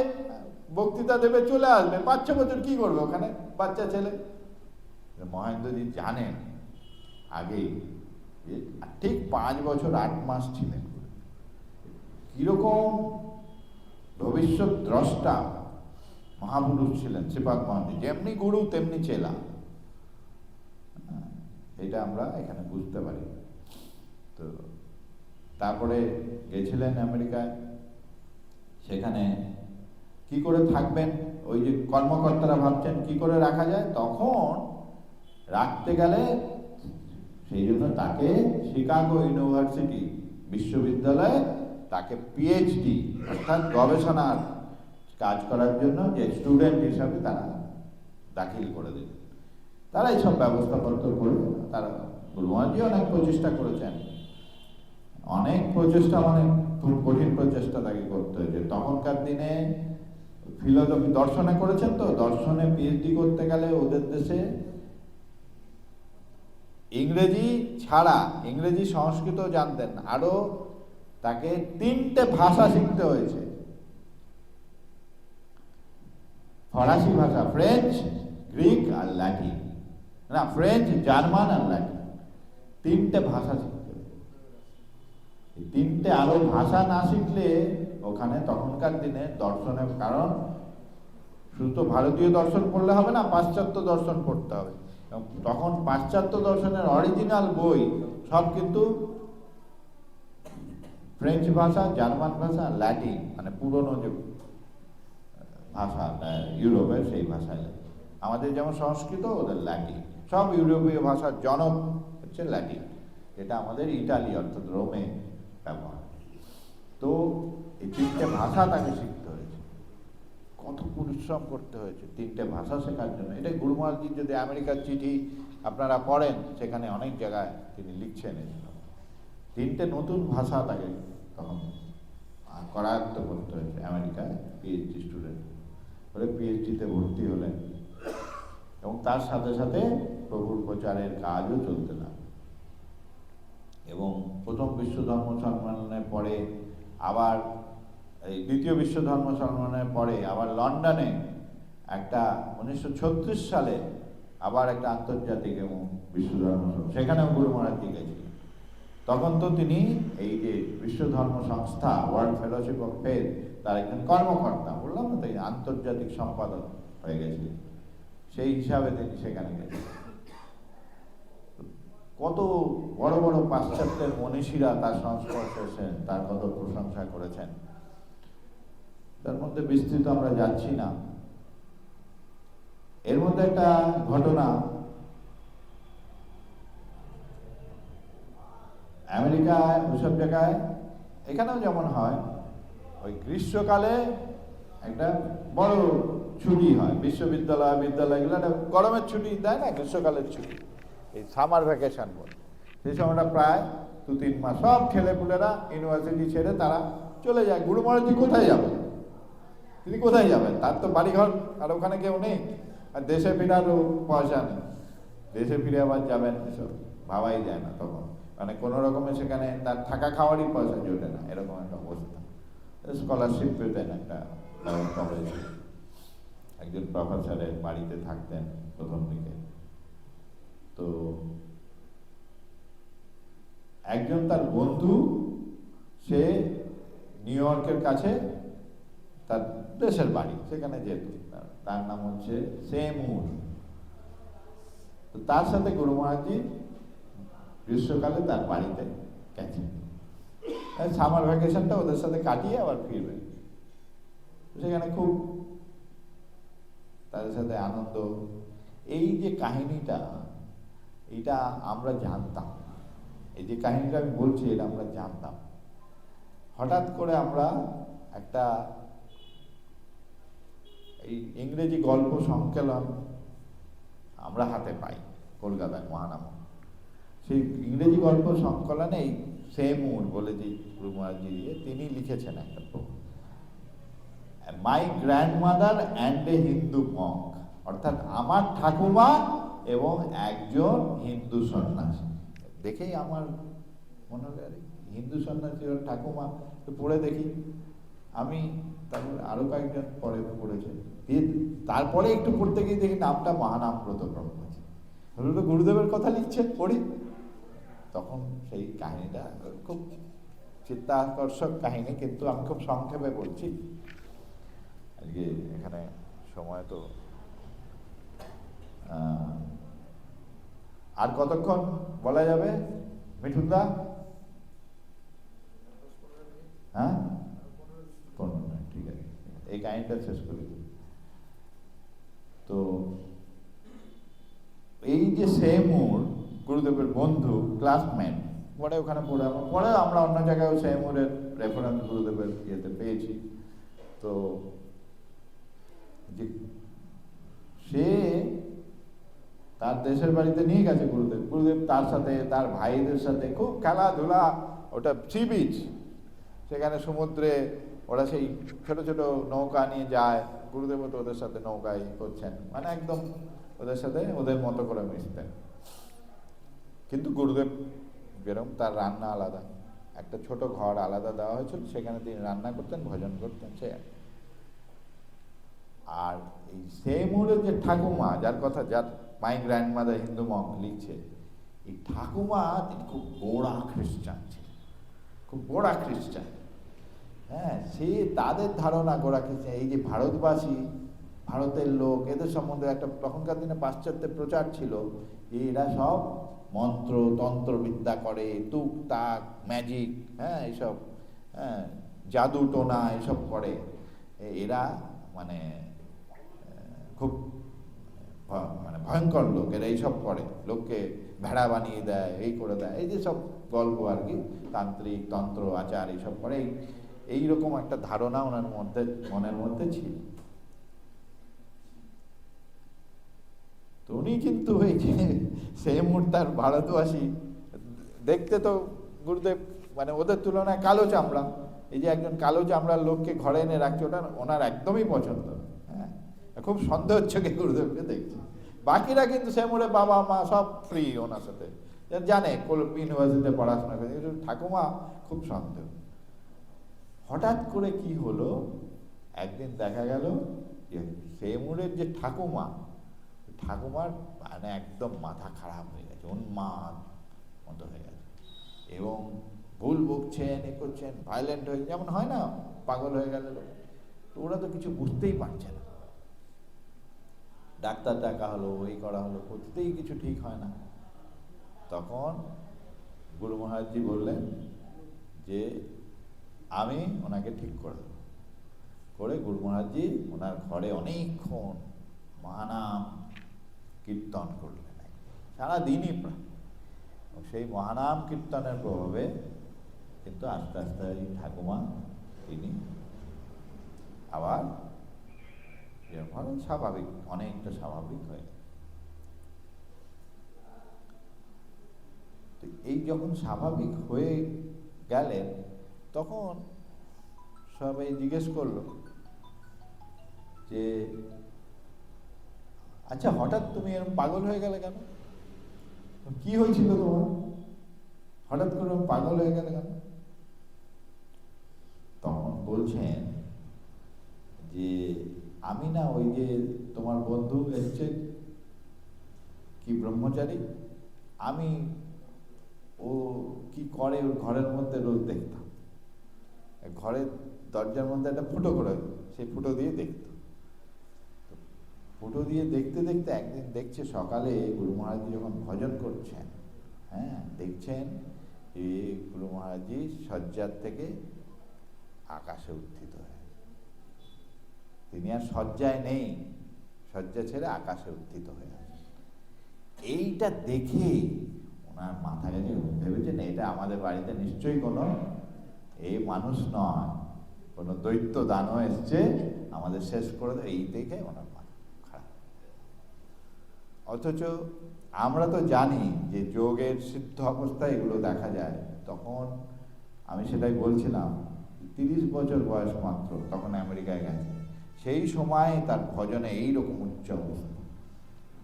বক্তৃতা দেবে চলে আসবে, 5-6 বছর কি করবে ওখানে, বাচ্চা ছেলে। মহেন্দ্রজি জানেন আগেই ঠিক 5 বছর 8 মাস ছিলেন। কিরকম ভবিষ্যৎ দ্রষ্টা মহাপুরুষ ছিলেন শ্রীপাদ মহারাজ, যেমনি গুরু তেমনি চেলা, এটা আমরা এখানে বুঝতে পারি। তো তারপরে গেছিলেন আমেরিকায়, সেখানে কি করে থাকবেন, ওই যে কর্মকর্তারা ভাবছেন কি করে রাখা যায়, তখন রাখতে গেলে সেই জন্য তাকে শিকাগো ইউনিভার্সিটি বিশ্ববিদ্যালয়ে তাকে পিএইচডি অর্থাৎ গবেষণার কাজ করার জন্য যে স্টুডেন্ট হিসাবে তারা দাখিল করে দিলেন। তারা এইসব ব্যবস্থাপত্র করে, তারা গুরু মহারাজজি অনেক প্রচেষ্টা করেছেন, অনেক প্রচেষ্টা, মানে খুব কঠিন প্রচেষ্টা তাকে করতে হয়েছে। তখনকার দিনে ফিলোসফি দর্শনে করেছেন, তো দর্শনে পিএইচডি করতে গেলে ওদের দেশে ইংরেজি ছাড়া, ইংরেজি সংস্কৃত জানতেন, আরো তাকে 3টে ভাষা শিখতে হয়েছে। ফরাসি ভাষা, ফ্রেঞ্চ, গ্রিক আর ল্যাটিন, না ফ্রেঞ্চ, জার্মান আর ল্যাটিন, তিনটে ভাষা শিখতে হবে। এই তিনটে আরো ভাষা না শিখলে ওখানে তখনকার দিনে দর্শনের, কারণ শুধু তো ভারতীয় দর্শন পড়লে হবে না, পাশ্চাত্য দর্শন পড়তে হবে। এবং তখন পাশ্চাত্য দর্শনের অরিজিনাল বই সব কিন্তু ফ্রেঞ্চ ভাষা, জার্মান ভাষা, ল্যাটিন, মানে পুরনো যে ভাষা ইউরোপের, সেই ভাষায় লেখা। আমাদের যেমন সংস্কৃত, ওদের ল্যাটিন। সব ইউরোপীয় ভাষার জনক হচ্ছে ল্যাটিন, যেটা আমাদের ইটালি অর্থাৎ রোমে ব্যবহার। তো এই তিনটে ভাষা তাকে শিখতে হয়েছে, কত পরিশ্রম করতে হয়েছে তিনটে ভাষা শেখার জন্য। এটা গুরু মহারাজজির যদি আমেরিকার চিঠি আপনারা পড়েন, সেখানে অনেক জায়গায় তিনি লিখছেন এগুলো। তিনটে নতুন ভাষা তাকে তখন করায়ত্ত করতে হয়েছে আমেরিকায়, পিএইচডি স্টুডেন্ট বলে পিএইচডিতে ভর্তি হলেন, এবং তার সাথে সাথে প্রভুর প্রচারের কাজও চলতে লাগলো। এবং প্রথম বিশ্ব ধর্ম সম্মেলনের পরে আবার এই দ্বিতীয় বিশ্ব ধর্ম সম্মেলনের পরে আবার লন্ডনে একটা 1936 সালে আবার একটা আন্তর্জাতিক এবং বিশ্ব ধর্ম সম্মেলন, সেখানেও গুরু মহারাজজি গেছিলেন। তখন তো তিনি এই যে বিশ্ব ধর্ম সংস্থা, ওয়ার্ল্ড ফেলোশিপ অফ ফেথ, তার একজন কর্মকর্তা, বললাম না, তাই আন্তর্জাতিক সম্পাদক হয়ে গেছিলেন। সেই হিসাবে তিনি সেখানে গেছিলেন। কত বড় বড় পাশ্চাত্যের মনীষীরা তার সংস্পর্শে এসেছেন, তার কত প্রশংসা করেছেন। তার মধ্যে বিস্তৃত আমরা যাচ্ছি না। এর মধ্যে একটা ঘটনা, আমেরিকায় ওইসব জায়গায়, এখানেও যেমন হয়, ওই গ্রীষ্মকালে একটা বড় ছুটি হয়, বিশ্ববিদ্যালয়, বিদ্যালয়গুলো একটা গরমের ছুটি দেয় না, গ্রীষ্মকালের ছুটি, এই সামার ভ্যাকেশন বলে। সেই সময়টা প্রায় 2-3 মাস সব ছেলেপুলেরা ইউনিভার্সিটি ছেড়ে তারা চলে যায়। গুরু মহারাজজি কোথায় যাবেন? তিনি কোথায় যাবেন? তার তো বাড়িঘর আর ওখানে কেউ নেই, আর দেশে ফেরারও পয়সা নেই। দেশে ফিরে আবার যাবেন, এসব ভাবাই যায় না তখন, মানে কোনো রকমে সেখানে তার থাকা খাওয়ারই পয়সা জোটে না, এরকম একটা অবস্থা। স্কলারশিপ পেতেন, একটা ব্যবস্থা হয়েছে, একজন প্রফেসরের বাড়িতে থাকতেন প্রথম দিকে। তো একজন তার বন্ধু, সে নিউ ইয়র্কের কাছে তার দেশের বাড়ি, সেখানে যেত, তার নাম হচ্ছে সেমুর। তো তার সাথে গুরু মহারাজজি গ্রীষ্মকালে তার বাড়িতে গেছেন, সামার ভ্যাকেশনটা ওদের সাথে কাটিয়ে আবার ফিরবেন। সেখানে খুব তাদের সাথে আনন্দ। এই যে কাহিনীটা, এটা আমরা জানতাম, এই যে কাহিনীটা আমি বলছি, এটা আমরা জানতাম। হঠাৎ করে আমরা একটা এই ইংরেজি গল্প সংকলন আমরা হাতে পাই কলকাতায় মহানামে। সেই ইংরেজি গল্প সংকলনে এই সেমুর বলে যে গুরু মহারাজজি দিয়ে তিনি লিখেছেন একটা বই, my grandmother and a Hindu Monk, অর্থাৎ আমার ঠাকুমা এবং একজন হিন্দু সন্ন্যাসী। দেখেই আমার মনে হলো, আরে হিন্দু সন্ন্যাসী ওর ঠাকুমা, তো পড়ে দেখি। আমি তারপরে আরো কয়েকজন পরে পড়েছে, তারপরে একটু পড়তে গিয়ে দেখি নামটা মহানামব্রত ব্রহ্মচারী। তো গুরুদেবের কথা লিখছে, পড়ি। তখন সেই কাহিনীটা খুব চিত্তাকর্ষক কাহিনী, কিন্তু আমি খুব সংক্ষেপে বলছি, আজকে এখানে সময় তো। আর কতক্ষণ বলা যাবে মিঠুনদা? হ্যাঁ, 15 মিনিট, ঠিক আছে। এই কাহিনীটা শেষ করি। তো এই যে সেমুর গুরুদেবের বন্ধু, ক্লাসমেট, পরে ওখানে পরে আমরা অন্য জায়গায় সেমুরের রেফারেন্স গুরুদেবের ইয়েতে পেয়েছি। তো যে সে তার দেশের বাড়িতে নিয়ে গেছে গুরুদেব। গুরুদেব তার সাথে, তার ভাইদের সাথে খুব খেলাধুলা, ওটা সি বিচ, সেখানে সমুদ্রে ওরা সেই ছোট ছোট নৌকা নিয়ে যায়। গুরুদেবও তো ওদের সাথে নৌকায় করছেন, মানে একদম ওদের সাথে ওদের মতো করে মিশতেন। কিন্তু গুরুদেব যেরকম, তার রান্না আলাদা, একটা ছোট ঘর আলাদা দেওয়া হয়েছিল, সেখানে তিনি রান্না করতেন, ভজন করতেন। সে আর এই সেমুরের যে ঠাকুমা, যার মাই গ্র্যান্ডমাদার হিন্দু মঙ্ক লিখছে, এই ঠাকুমা তিনি খুব গোড়া খ্রিস্টান ছিলেন, খুব গোড়া খ্রিস্টান। হ্যাঁ, সে তাদের ধারণা গোড়া খ্রিস্টান। এই যে ভারতবাসী, ভারতের লোক, এদের সম্বন্ধে একটা তখনকার দিনে পাশ্চাত্যের প্রচার ছিল যে এরা সব মন্ত্র তন্ত্র বিদ্যা করে, তুক তাক ম্যাজিক, হ্যাঁ এইসব, হ্যাঁ জাদু টোনা এসব করে। এরা মানে খুব মানে ভয়ঙ্কর লোক, এরা এইসব করে, লোককে ভেড়া বানিয়ে দেয়, এই করে দেয়, এই যে সব গল্প আর কি, তান্ত্রিক তন্ত্র আচার এইসব করে। এইরকম একটা ধারণা ওনার মনের মধ্যে ছিল। তো উনি কিন্তু এই যে সেই মুহূর্তে ভারতবাসী দেখতে তো গুরুদেব মানে ওদের তুলনায় কালো চামড়া, এই যে একজন কালো চামড়ার লোককে ঘরে এনে রাখছে, ওটা ওনার একদমই পছন্দ। হ্যাঁ, খুব সন্দেহ চোখে গুরুদেবকে দেখছে। বাকিরা কিন্তু সে মোড়ে বাবা মা সব ফ্রি ওনার সাথে, জানে ইউনিভার্সিটিতে পড়াশোনা করে, ঠাকুমা খুব সন্দেহ। হঠাৎ করে কি হলো, একদিন দেখা গেল যে সেমুরের যে ঠাকুমার মানে একদম মাথা খারাপ হয়ে গেছে, উন্মাদ মতো হয়ে গেছে, এবং ভুল বকছেন, এ করছেন, ভায়োলেন্ট হয়ে, যেমন হয় না পাগল হয়ে গেল। তো ওরা তো কিছু বুঝতেই পারছে না। ডাক্তার ডাকা হলো, এই করা হলো, করতেই কিছু ঠিক হয় না। তখন গুরু মহারাজজি বললেন যে আমি ওনাকে ঠিক করে দেবো। করে গুরু মহারাজজি ওনার ঘরে অনেকক্ষণ মহানাম কীর্তন করলেন, সারাদিনই প্রায়। সেই মহানাম কীর্তনের প্রভাবে কিন্তু আস্তে আস্তে এই ঠাকুমা তিনি আবার স্বাভাবিক, অনেকটা স্বাভাবিক হয়ে। তো এই যখন স্বাভাবিক হয়ে গেলেন, তখন সবাই জিজ্ঞেস করলো যে আচ্ছা হঠাৎ তুমি এরকম পাগল হয়ে গেলে কেন, কি হয়েছিল তোমার, হঠাৎ করে পাগল হয়ে গেলে কেন? তখন বলছেন যে আমি না ওই যে তোমার বন্ধু এসছে কি ব্রহ্মচারী, আমি ও কি করে ওর ঘরের মধ্যে রোজ দেখতাম, ঘরের দরজার মধ্যে একটা ফুটো করে, সেই ফুটো দিয়ে দেখতো। ফুটো দিয়ে দেখতে দেখতে একদিন দেখছে সকালে গুরু মহারাজজি যখন ভজন করছেন, হ্যাঁ দেখছেন যে গুরু মহারাজজি শয্যার থেকে আকাশে উত্থিত হয়ে, তিনি আর শয্যায় নেই, শয্যা ছেড়ে আকাশে উত্থিত হয়ে আছে। এইটা দেখে ওনার মাথা গেছে, ভেবেছেন এটা আমাদের বাড়িতে নিশ্চয়ই কোনো এই মানুষ নয়, কোনো দৈত্য দানব এসছে আমাদের শেষ করে দেয়। এই দেখে ওনার মাথা খারাপ। অথচ আমরা তো জানি যে যোগের সিদ্ধ অবস্থায় এগুলো দেখা যায়। তখন আমি সেটাই বলছিলাম, 30 বছর বয়স মাত্র, তখন আমেরিকায় গেছে, সেই সময় তার ভজনে এইরকম উচ্চ অবস্থা।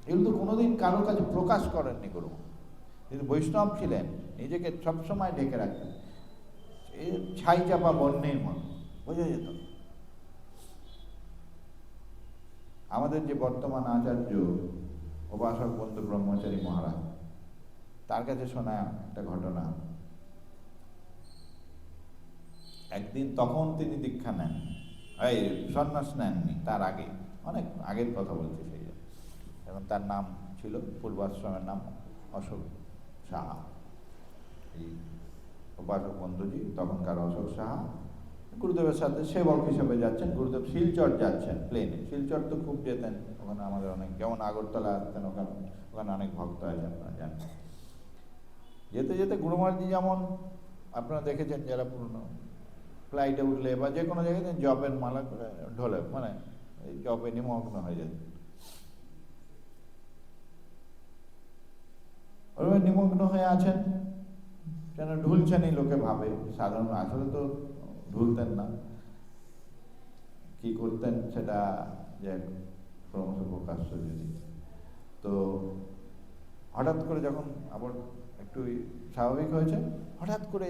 এগুলো তো কোনোদিন কারো কাছে প্রকাশ করেননি গুরু, কিন্তু বৈষ্ণব ছিলেন, নিজেকে সবসময় ঢেকে রাখতেন, ছাই চাপা বন্যের মতো বোঝা যেত। আমাদের যে বর্তমান আচার্য উপাসক বন্ধু ব্রহ্মচারী মহারাজ, তার কাছে শোনা একটা ঘটনা। একদিন তখন তিনি দীক্ষা নেন, এই সন্ন্যাস নেননি, তার আগে, অনেক আগের কথা বলছি, সেই এবং তার নাম ছিল, পূর্বাশ্রমের নাম অশোক সাহা। এই উপাসক বন্ধুজি তখনকার অশোক সাহা গুরুদেবের সাথে সেবক হিসেবে যাচ্ছেন। গুরুদেব শিলচর যাচ্ছেন প্লেনে, শিলচর তো খুব যেতেন, ওখানে আমাদের অনেক, যেমন আগরতলা আসতেন, ওখানে অনেক ভক্ত আছেন আপনারা জানেন। যেতে যেতে গুরু মহারাজজি যেমন আপনারা দেখেছেন যারা পুরনো, ফ্লাইটে উঠলে বা যে কোনো জায়গায় জবের মালা করে ঢোলে, মানে এই জবে নিমগ্ন হয়ে যেত, ওইভাবে নিমগ্ন হয়ে আছেন, কেন ঢুলছেনই লোকে ভাবে, সাধারণ আসলে তো ঢুলতেন না, কি করতেন সেটা যে ক্রমশ প্রকাশ্য যদি। তো হঠাৎ করে যখন আবার একটু স্বাভাবিক হয়েছে, হঠাৎ করে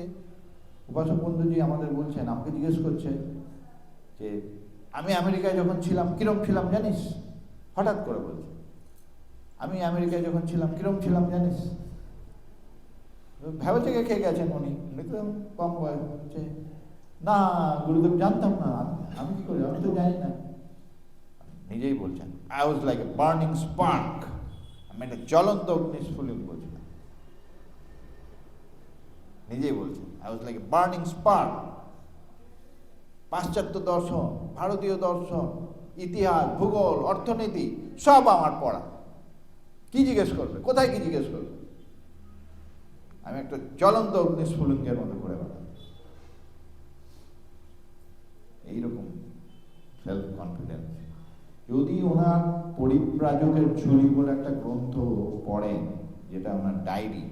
উপাসক বন্ধুজি আমাদের বলছেন, আমাকে জিজ্ঞেস করছে যে আমি আমেরিকায় যখন ছিলাম কিরম ছিলাম জানিস? হঠাৎ করে বলছে, আমি আমেরিকায় যখন ছিলাম কিরম ছিলাম জানিস? ভেবে থেকে খেয়ে গেছেন উনি, তো কম বয়স হচ্ছে। না গুরুদেব, জানতাম না। আমি কি করি, আমি তো জানি না। নিজেই বলছেন, I was like a burning spark, আমি একটা জ্বলন্ত অগ্নিস্ফুলিঙ্গ বলছিলাম। নিজেই বলছেন, I was like a burning spark. পাশ্চাত্য দর্শন, ভারতীয় দর্শন, ইতিহাস, ভূগোল, অর্থনীতি সব আমার পড়া। কি জিজ্ঞেস করবে, কোথায় কি জিজ্ঞেস করবে? আমি একটা জ্বলন্ত অগ্নিস্ফুলিঙ্গের মতো করে বেড়াই। এইরকম সেলফ কনফিডেন্স। যদি ওনার পরিব্রাজকের ঝুলি বলে একটা গ্রন্থ পড়েন, যেটা ওনার ডায়েরি,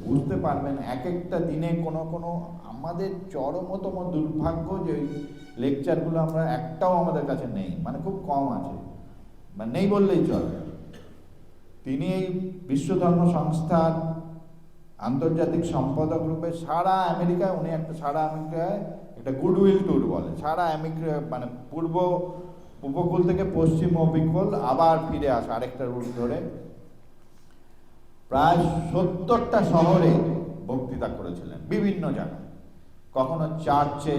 বুঝতে পারবেন এক একটা দিনে কোনো কোনো আমাদের চরমতম দুর্ভাগ্য যে লেকচারগুলো আমরা একটাও আমাদের কাছে নেই, মানে খুব কম আছে, মানে নেই বললেই চলে। তিনি এই বিশ্ব ধর্ম সংস্থার আন্তর্জাতিক সম্পাদক রূপে সারা আমেরিকায়, উনি একটা সারা আমেরিকায় একটা গুডউইল ট্যুর বলে, সারা আমেরিকা মানে পূর্ব উপকূল থেকে পশ্চিম উপকূল আবার ফিরে আসা আরেকটা রুট ধরে প্রায় 70টা শহরে বক্তৃতা করেছিলেন, বিভিন্ন জায়গায়। কখনো চার্চে,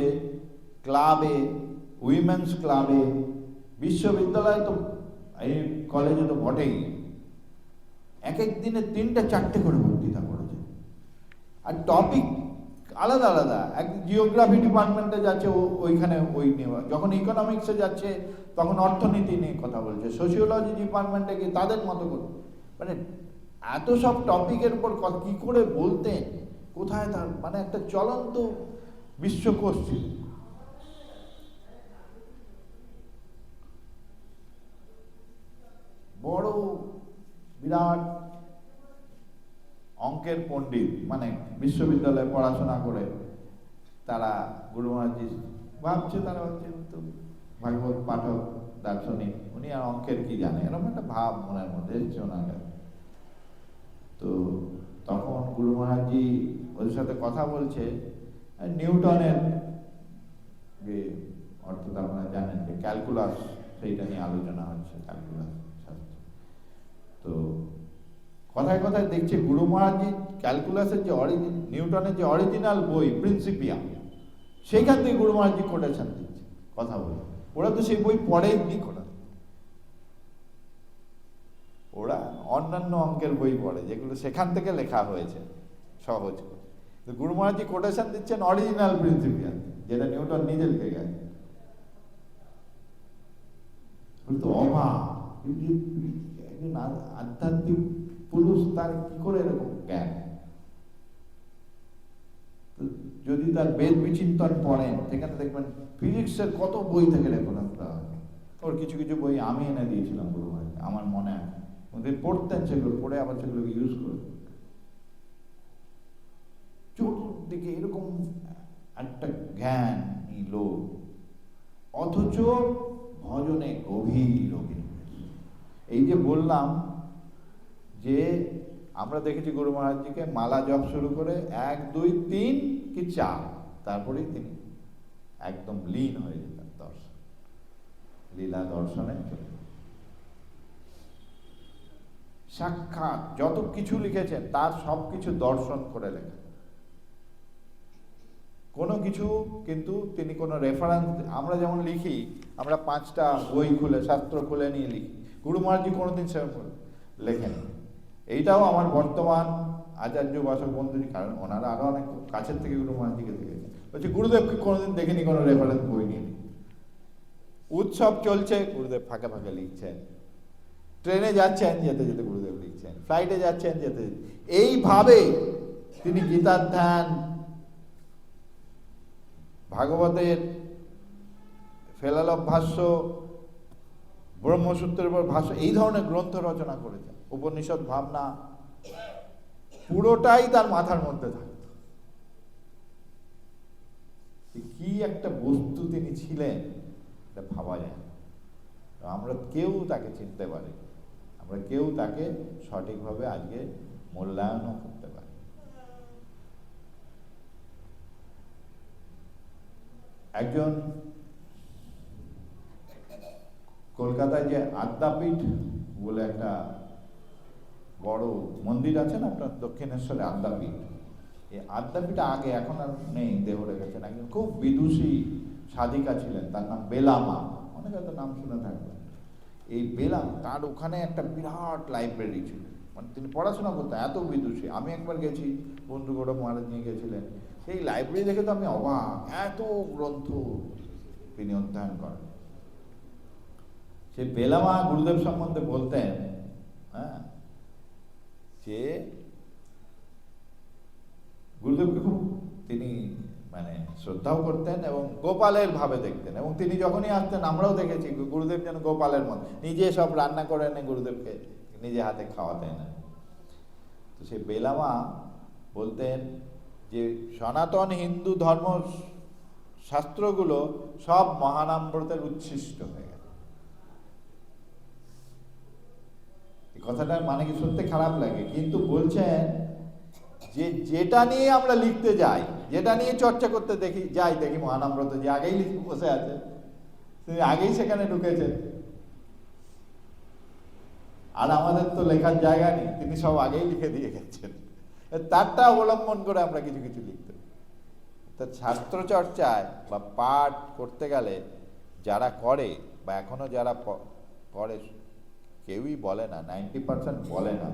ক্লাবে, উইমেন্স ক্লাবে, বিশ্ববিদ্যালয়ে তো, এই কলেজে তো বটেই। এক এক দিনে 3-4টে করে বক্তৃতা করেছে, আর টপিক আলাদা আলাদা। এক জিওগ্রাফি ডিপার্টমেন্টে যাচ্ছে ওইখানে ওই নিয়ে, যখন ইকোনমিক্সে যাচ্ছে তখন অর্থনীতি নিয়ে কথা বলছে, সোশিওলজি ডিপার্টমেন্টে গিয়ে তাদের মতো করে, মানে এত সব টপিকের উপর কি করে বলতেন, কোথায় তার মানে একটা চলন্ত বিশ্বকোষ ছিল। বড় বিরাট অঙ্কের পণ্ডিত, মানে বিশ্ববিদ্যালয়ে পড়াশোনা করে তারা গুরু মহারাজজি ভাবছে, তারা হচ্ছে তো ভাগবত পাঠক দার্শনিক, উনি আর অঙ্কের কি জানে, এরকম একটা ভাব মনের মধ্যে এসছে ওনার। তো তখন গুরু মহারাজজি ওদের সাথে কথা বলছে, নিউটনের যে অর্থাৎ আপনারা জানেন যে ক্যালকুলাস, সেইটা নিয়ে আলোচনা হচ্ছে, ক্যালকুলাস শাস্ত্র। তো কথায় কথায় দেখছে গুরু মহারাজজি ক্যালকুলাসের যে নিউটনের যে অরিজিনাল বই প্রিন্সিপিয়া, সেইখান থেকে গুরু মহারাজজি কোটেশন দিচ্ছে কথা বলে। ওরা তো সেই বই পড়েনি, ওরা অন্যান্য অঙ্কের বই পড়ে যেগুলো সেখান থেকে লেখা হয়েছে সহজ করে। তো গুরু মহারাজজি কোটেশন দিচ্ছেন অরিজিনাল প্রিন্সিপিয়া, যেটা নিউটন নিজে লিখে গেছে। তো অবাক, একজন আধ্যাত্মিক পুরুষ, তার কি করে এরকম জ্ঞান? যদি তার বেদ বিচিন্তন পড়েন, সেখানে দেখবেন ফিজিক্সের কত বই থেকে রেফারেন্স দেওয়া হয়। ওর কিছু কিছু বই আমি এনে দিয়েছিলাম গুরু মহারাজ, আমার মনে আছে। ওদের পড়তেন, সেগুলো পড়ে আবার সেগুলোকে ইউজ করে। চতুর্দিকে এরকম একটা জ্ঞান লোক, অথচ ভজনে গভীর অভিনিবেশ। এই যে বললাম যে আমরা দেখেছি গুরু মহারাজজিকে মালা জপ শুরু করে 1, 2, 3 কি 4, তারপরেই তিনি একদম লীন হয়ে যেতেন দর্শন, লীলা দর্শনে। সাক্ষাৎ যত কিছু লিখেছেন তার সব কিছু দর্শন করে লেখা, কোনো কিছু কিন্তু তিনি কোনো রেফারেন্স, আমরা যেমন লিখি, আমরা 5টা বই খুলে শাস্ত্র খুলে নিয়ে লিখি, গুরু মহারাজজি কোনোদিন সেরকম লেখেন। এইটাও আমার বর্তমান আচার্য বাসক বন্ধুরই, কারণ ওনারা আরো অনেক কাছের থেকে গুরু মহারাজজিকে দেখেছেন। বলছে গুরুদেবকে কোনোদিন দেখেনি কোনো রেফারেন্স বই নিয়ে। উৎসব চলছে, গুরুদেব ফাঁকে ফাঁকে লিখছেন, ট্রেনে যাচ্ছেন যেতে যেতে গুরুদেব লিখছেন, ফ্লাইটে যাচ্ছেন যেতে, এইভাবে তিনি গীতার ধ্যান, ভাগবতের ফেলালভ ভাষ্য, ব্রহ্মসূত্রের উপর ভাষ্য, এই ধরনের গ্রন্থ রচনা করেছেন। উপনিষদ ভাবনা পুরোটাই তার মাথার মধ্যে থাকত। কি একটা বস্তু তিনি ছিলেন, এটা ভাবা যায় না। আমরা কেউ তাকে চিনতে পারি, আমরা কেউ তাকে সঠিকভাবে আজকে মূল্যায়নও করতে পারি। একজন কলকাতায় যে আদ্যাপীঠ বলে একটা বড় মন্দির আছে না আপনার দক্ষিণেশ্বরে, আদ্যাপীঠ। এই আদ্যাপীঠ আগে, এখন আর নেই, দেহ রেখেছেন, একজন খুব বিদুষী সাধিকা ছিলেন, তার নাম বেলামা, অনেকে হয়তো নাম শুনে থাকবেন। এই বেলাম, তার ওখানে একটা বিরাট লাইব্রেরি ছিল, মানে তিনি পড়াশোনা করতেন, এত বিদুষী। আমি একবার গেছি, বন্ধু গৌরব মহারাজ নিয়ে গেছিলেন, সেই লাইব্রেরি দেখে তো আমি অবাক, এত গ্রন্থ তিনি অধ্যয়ন করেন। সেই বেলামা গুরুদেব সম্বন্ধে বলতেন, হ্যাঁ, যে গুরুদেবকে খুব তিনি মানে শ্রদ্ধাও করতেন এবং গোপালের ভাবে দেখতেন। এবং তিনি যখনই আসতেন, আমরাও দেখেছি গুরুদেব যেন গোপালের মতো নিজে সব রান্না করে এনে গুরুদেবকে নিজে হাতে খাওয়াতেন। তো সেই বেলামা বলতেন যে সনাতন হিন্দু ধর্ম শাস্ত্রগুলো সব মহানামব্রতের উচ্ছিষ্ট হয়ে গেছে। এই কথাটা মানে কি সত্যি খারাপ লাগে, কিন্তু বলছেন যে যেটা নিয়ে আমরা লিখতে যাই, যেটা নিয়ে চর্চা করতে দেখি মহানামব্রত যে আগেই লিখে বসে আছে, তিনি আগেই সেখানে ঢুকেছেন। আর আমাদের তো লেখার জায়গা নেই, তিনি সব আগেই লিখে দিয়ে গেছেন, তারটা অবলম্বন করে আমরা কিছু কিছু লিখতে। তা শাস্ত্র চর্চায় বা পাঠ করতে গেলে যারা করে বা এখনো যারা করে, কেউই বলে না, 90% বলে না,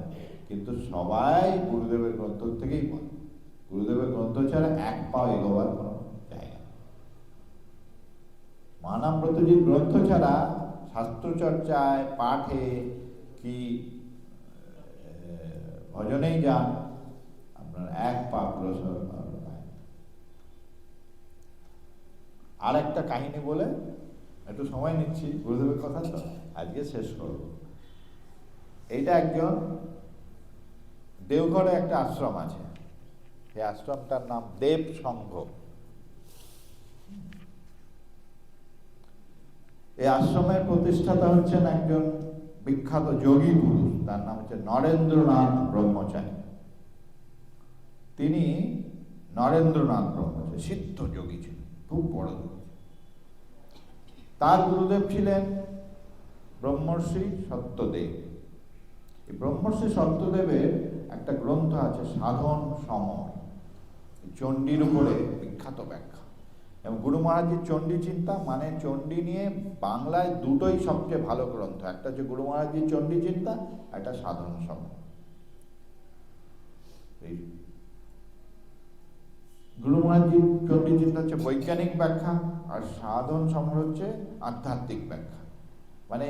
কিন্তু সবাই গুরুদেবের গ্রন্থ থেকেই বলে। গুরুদেবের গ্রন্থ ছাড়া এক পাও এগোবার কোনো জায়গা। মহানামব্রতজির গ্রন্থ ছাড়া শাস্ত্র চর্চায়, পাঠে কি ভজনেই যান, আপনার এক পা অগ্রসর হবে না। আর একটা কাহিনী বলে একটু সময় নিচ্ছি, গুরুদেবের কথা তো আজকে শেষ করব। এইটা একজন দেওঘরে একটা আশ্রম আছে, সেই আশ্রমটার নাম দেব সংঘ। এই আশ্রমের প্রতিষ্ঠাতা হচ্ছেন একজন বিখ্যাত যোগী পুরুষ, তার নাম হচ্ছে নরেন্দ্রনাথ ব্রহ্মচারী। তিনি নরেন্দ্রনাথ ব্রহ্মচারী সিদ্ধ যোগী ছিলেন, খুব বড় যোগী। তার গুরুদেব ছিলেন ব্রহ্মর্ষি সত্যদেব। এই ব্রহ্মর্ষি সত্যদেবের একটা গ্রন্থ আছে সাধন সমর, চণ্ডীর উপরে বিখ্যাত ব্যাখ্যা। এবং গুরু মহারাজের চণ্ডী চিন্তা, মানে চণ্ডী নিয়ে বাংলায় দুটোই সবচেয়ে ভালো গ্রন্থ, একটা হচ্ছে গুরু মহারাজের চণ্ডী চিন্তা, একটা সাধন সমর। গুরু মহারাজের চণ্ডী চিন্তা হচ্ছে বৈজ্ঞানিক ব্যাখ্যা, আর সাধন সমর হচ্ছে আধ্যাত্মিক ব্যাখ্যা। মানে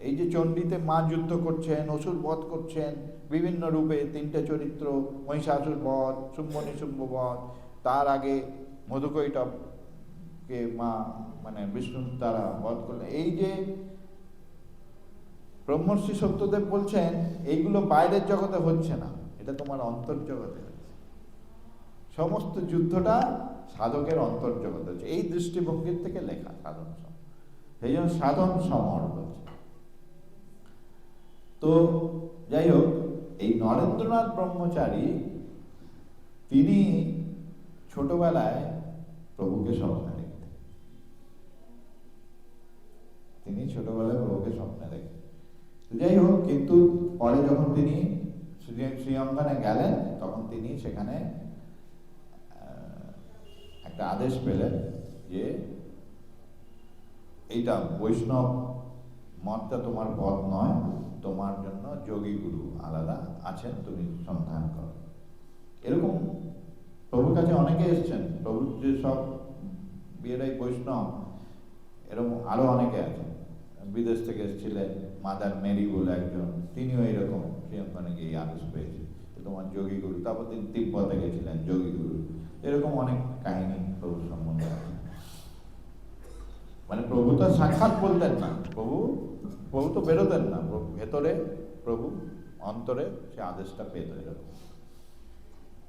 এই যে চণ্ডীতে মা যুদ্ধ করছেন, অসুর বধ করছেন বিভিন্ন রূপে, তিনটে চরিত্র, মহিষাসুর বধ, শুম্ভ নিশুম্ভ বধ, তার আগে মধুকৈটবকে মা মানে বিষ্ণু দ্বারা বধ করলেন। এই যে ব্রহ্মর্ষি সত্যদেব বলছেন এইগুলো বাইরের জগতে হচ্ছে না, এটা তোমার অন্তর্জগতে হচ্ছে। সমস্ত যুদ্ধটা সাধকের অন্তর্জগতে হচ্ছে, এই দৃষ্টিভঙ্গির থেকে লেখা সাধন সমর। সেই জন্য সাধন সমর বলছে। তো যাই হোক, এই নরেন্দ্রনাথ ব্রহ্মচারী তিনি ছোটবেলায় প্রভুকে স্বপ্নে দেখতেন। তিনি ছোটবেলায় প্রভুকে স্বপ্নে দেখতেন। যাই হোক, কিন্তু পরে যখন তিনি শ্রীঅঙ্গনে গেলেন, তখন তিনি সেখানে একটা আদেশ পেলেন যে এইটা বৈষ্ণব মতটা তোমার পথ নয়, তোমার জন্য যোগী গুরু আলাদা আছেন, তুমি সন্ধান করো। এরকম প্রভুর কাছে অনেকে এসছেন, প্রভুর যে সব বিয়েরাই বৈষ্ণব, এরকম আরো অনেকে আছেন। বিদেশ থেকে এসেছিলেন মাদার মেরি বলে একজন, তিনিও এরকম শ্রীঅঙ্গনে গিয়ে আদেশ পেয়েছেন তোমার যোগী গুরু। তারপর তিনি তিব্বতে গেছিলেন যোগী গুরু। এরকম অনেক কাহিনী প্রভুর সম্বন্ধে আছে। মানে প্রভু তো সাক্ষাৎ বলতেন না, প্রভু তো বেরোতেন না, ভেতরে প্রভু অন্তরে সে আদেশটা পেত। এরকম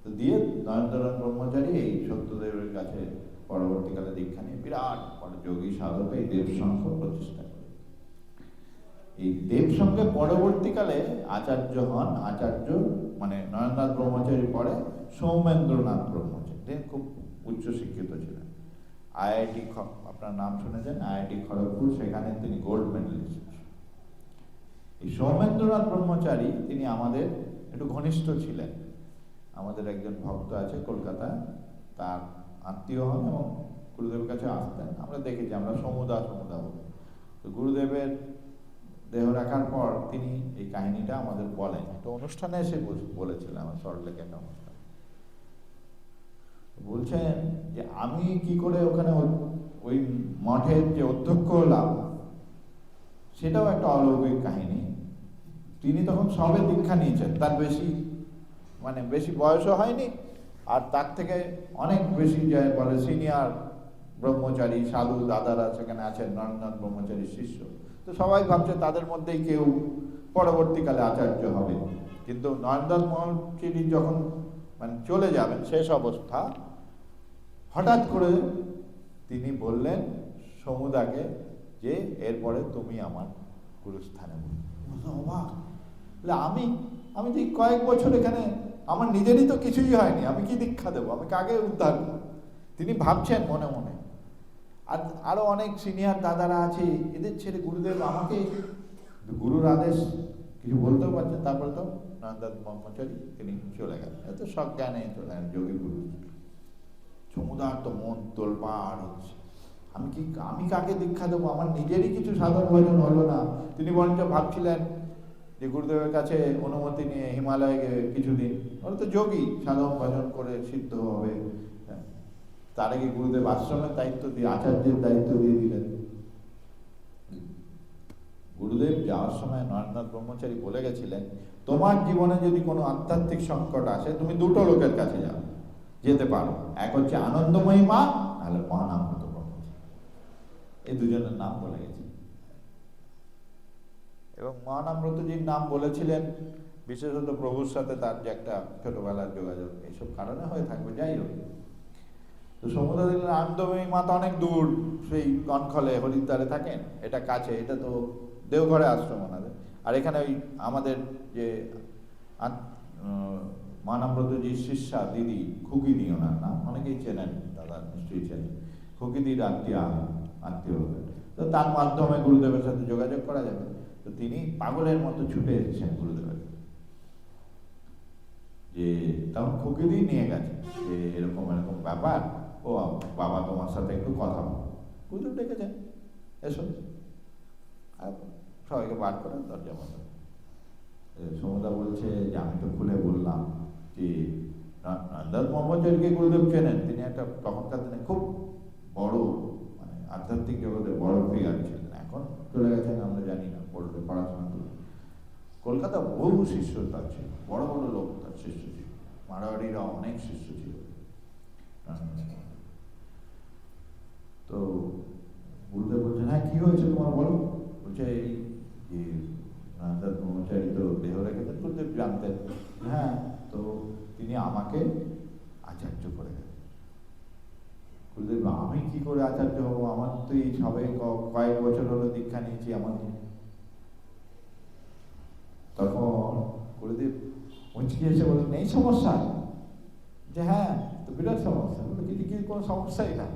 তো দিয়ে নরেন্দ্রনাথ ব্রহ্মচারী এই সত্যদেবের কাছে পরবর্তীকালে দীক্ষা নিয়ে বিরাট বড় যোগী সাধক এই দেবসংঘ প্রতিষ্ঠা করে। এই দেবসংঘে পরবর্তীকালে আচার্য হন, আচার্য মানে নরেন্দ্রনাথ ব্রহ্মচারীর পরে সৌমেন্দ্রনাথ ব্রহ্মচারী, তিনি খুব উচ্চ শিক্ষিত ছিলেন। আইআইটি, আপনার নাম শুনেছেন, আইআইটি খড়গপুর, সেখানে তিনি গোল্ড মেডেলিস্ট। এই সৌমেন্দ্রনাথ ব্রহ্মচারী তিনি আমাদের একটু ঘনিষ্ঠ ছিলেন। আমাদের একজন ভক্ত আছে কলকাতায়, তার আত্মীয় হন এবং গুরুদেবের কাছে আসতেন। আমরা দেখেছি, আমরা সমুদা বলি। তো গুরুদেবের দেহ রাখার পর তিনি এই কাহিনীটা আমাদের বলেন। একটা অনুষ্ঠানে এসে বলেছিলেন, আমার সল্টলেকে একটা অনুষ্ঠান। বলছেন যে আমি কি করে ওখানে ওই মঠের যে অধ্যক্ষ হলাম, সেটাও একটা অলৌকিক কাহিনী। তিনি তখন সবে দীক্ষা নিয়েছেন, তার বেশি বয়সও হয়নি, আর তার থেকে অনেক বেশি যে বলে সিনিয়র ব্রহ্মচারী সাধু দাদারা সেখানে আছেন, নরেন্দ্রনাথ ব্রহ্মচারীর শিষ্য। তো সবাই ভাবছে তাদের মধ্যেই কেউ পরবর্তীকালে আচার্য হবে। কিন্তু নরেন্দ্রনাথ ব্রহ্মচারী যখন চলে যাবেন শেষ অবস্থা, হঠাৎ করে তিনি বললেন সমুদাকে যে এরপরে তুমি আমার গুরুস্থানে। অবাক, আমি তো কয়েক বছর এখানে, আমার নিজেরই তো কিছুই হয়নি, আমি কি দীক্ষা দেবো, আমি কাকে উদ্ধার করবো? তিনি ভাবছেন মনে মনে। আর আরো অনেক সিনিয়র দাদারা আছে, এদের ছেড়ে গুরুদেব আমাকে, গুরুর আদেশ কিছু বলতেও পারছেন। তারপরে তো নরেন্দ্রনাথ ব্রহ্মচারী তিনি চলে গেলেন, এত সজ্ঞানে চলে গেলেন যোগী গুরু। সমুদার তো মন তোলপাড় হচ্ছে, আমি কাকে দীক্ষা দেবো, আমার নিজেরই কিছু সাধন ভজন হলো না। তিনি বরঞ্চ ভাবছিলেন যে গুরুদেবের কাছে অনুমতি নিয়ে হিমালয়ে কিছুদিন, ওরা তো যোগী, সাধন ভজন করে সিদ্ধ হবে। তার আগে গুরুদেব আশ্রমের দায়িত্ব দিয়ে, আচার্যের দায়িত্ব দিয়ে দিলেন। গুরুদেব যাওয়ার সময় নরেন্দ্রনাথ ব্রহ্মচারী বলে গেছিলেন, তোমার জীবনে যদি কোনো আধ্যাত্মিক সংকট আসে, তুমি দুটো লোকের কাছে যেতে পারো, এক হচ্ছে আনন্দময়ী মা, নাহলে মহানামব্রত ব্রহ্মচারী। এই দুজনের নাম বলে গেছে। এবং মহানামব্রতজির নাম বলেছিলেন বিশেষত প্রভুর সাথে তার যে একটা ছোটবেলার যোগাযোগ, এইসব কারণে হয়ে থাকবে, যাই হোক। তো সমুদ্র দিলেন আনন্দময়ী মা তো অনেক দূর, সেই কনখলে হরিদ্বারে থাকেন, এটা কাছে, এটা তো দেওঘরে আশ্রম ওনাদের। আর এখানে ওই আমাদের যে মহানামব্রতজির শিষ্যা দিদি, খুকিদি ওনার নাম, অনেকেই চেনেন, দাদা নিশ্চয়ই চেনেন, খুকিদির আত্মীয় হবেন। তো তার মাধ্যমে গুরুদেবের সাথে যোগাযোগ করা যাবে। তো তিনি পাগলের মতো ছুটে এসেছেন গুরুদেবের, যে তখন খুকিদি নিয়ে গেছে যে এরকম এরকম ব্যাপার, ও বাবা তোমার সাথে একটু কথা বল। গুরুদেব ডেকেছেন, এসো। আর সবাইকে বার করে দরজা বন্ধ। সমুদা বলছে যে আমি তো খুলে বললাম যে নরেন্দ্রনাথ ব্রহ্মচারীকে গুরুদেব চেনেন, তিনি একটা তখনকার দিনে খুব বড় আধ্যাত্মিক জগতে বড় ফিগার ছিলেন। এখন চলে গেছেন, আমরা জানি না, পড়াশোনা করে কলকাতা বহু শিষ্য তার ছিল, বড় বড় লোক তার শিষ্য ছিল, মারোয়াড়িরা অনেক শিষ্য ছিল। তো গুরুদেব বলছেন, হ্যাঁ কি হয়েছে তোমার বলো। বলছে এই যে নরেন্দ্রনাথ ব্রহ্মচারী তো দেহ রেখেছেন, গুরুদেব জানতেন। হ্যাঁ, তো তিনি আমাকে আচার্য করে গেলেন। গুরুদেব, আমি কি করে আচার্য হবো, আমার তো এই সবাই কয়েক বছর হলো দীক্ষা নিয়েছি, আমার। তখন গুরুদেব মুচকি এসে বলেন, এই সমস্যা? যে হ্যাঁ, তো বিরাট সমস্যা। বলে কিছু কোনো সমস্যাই না।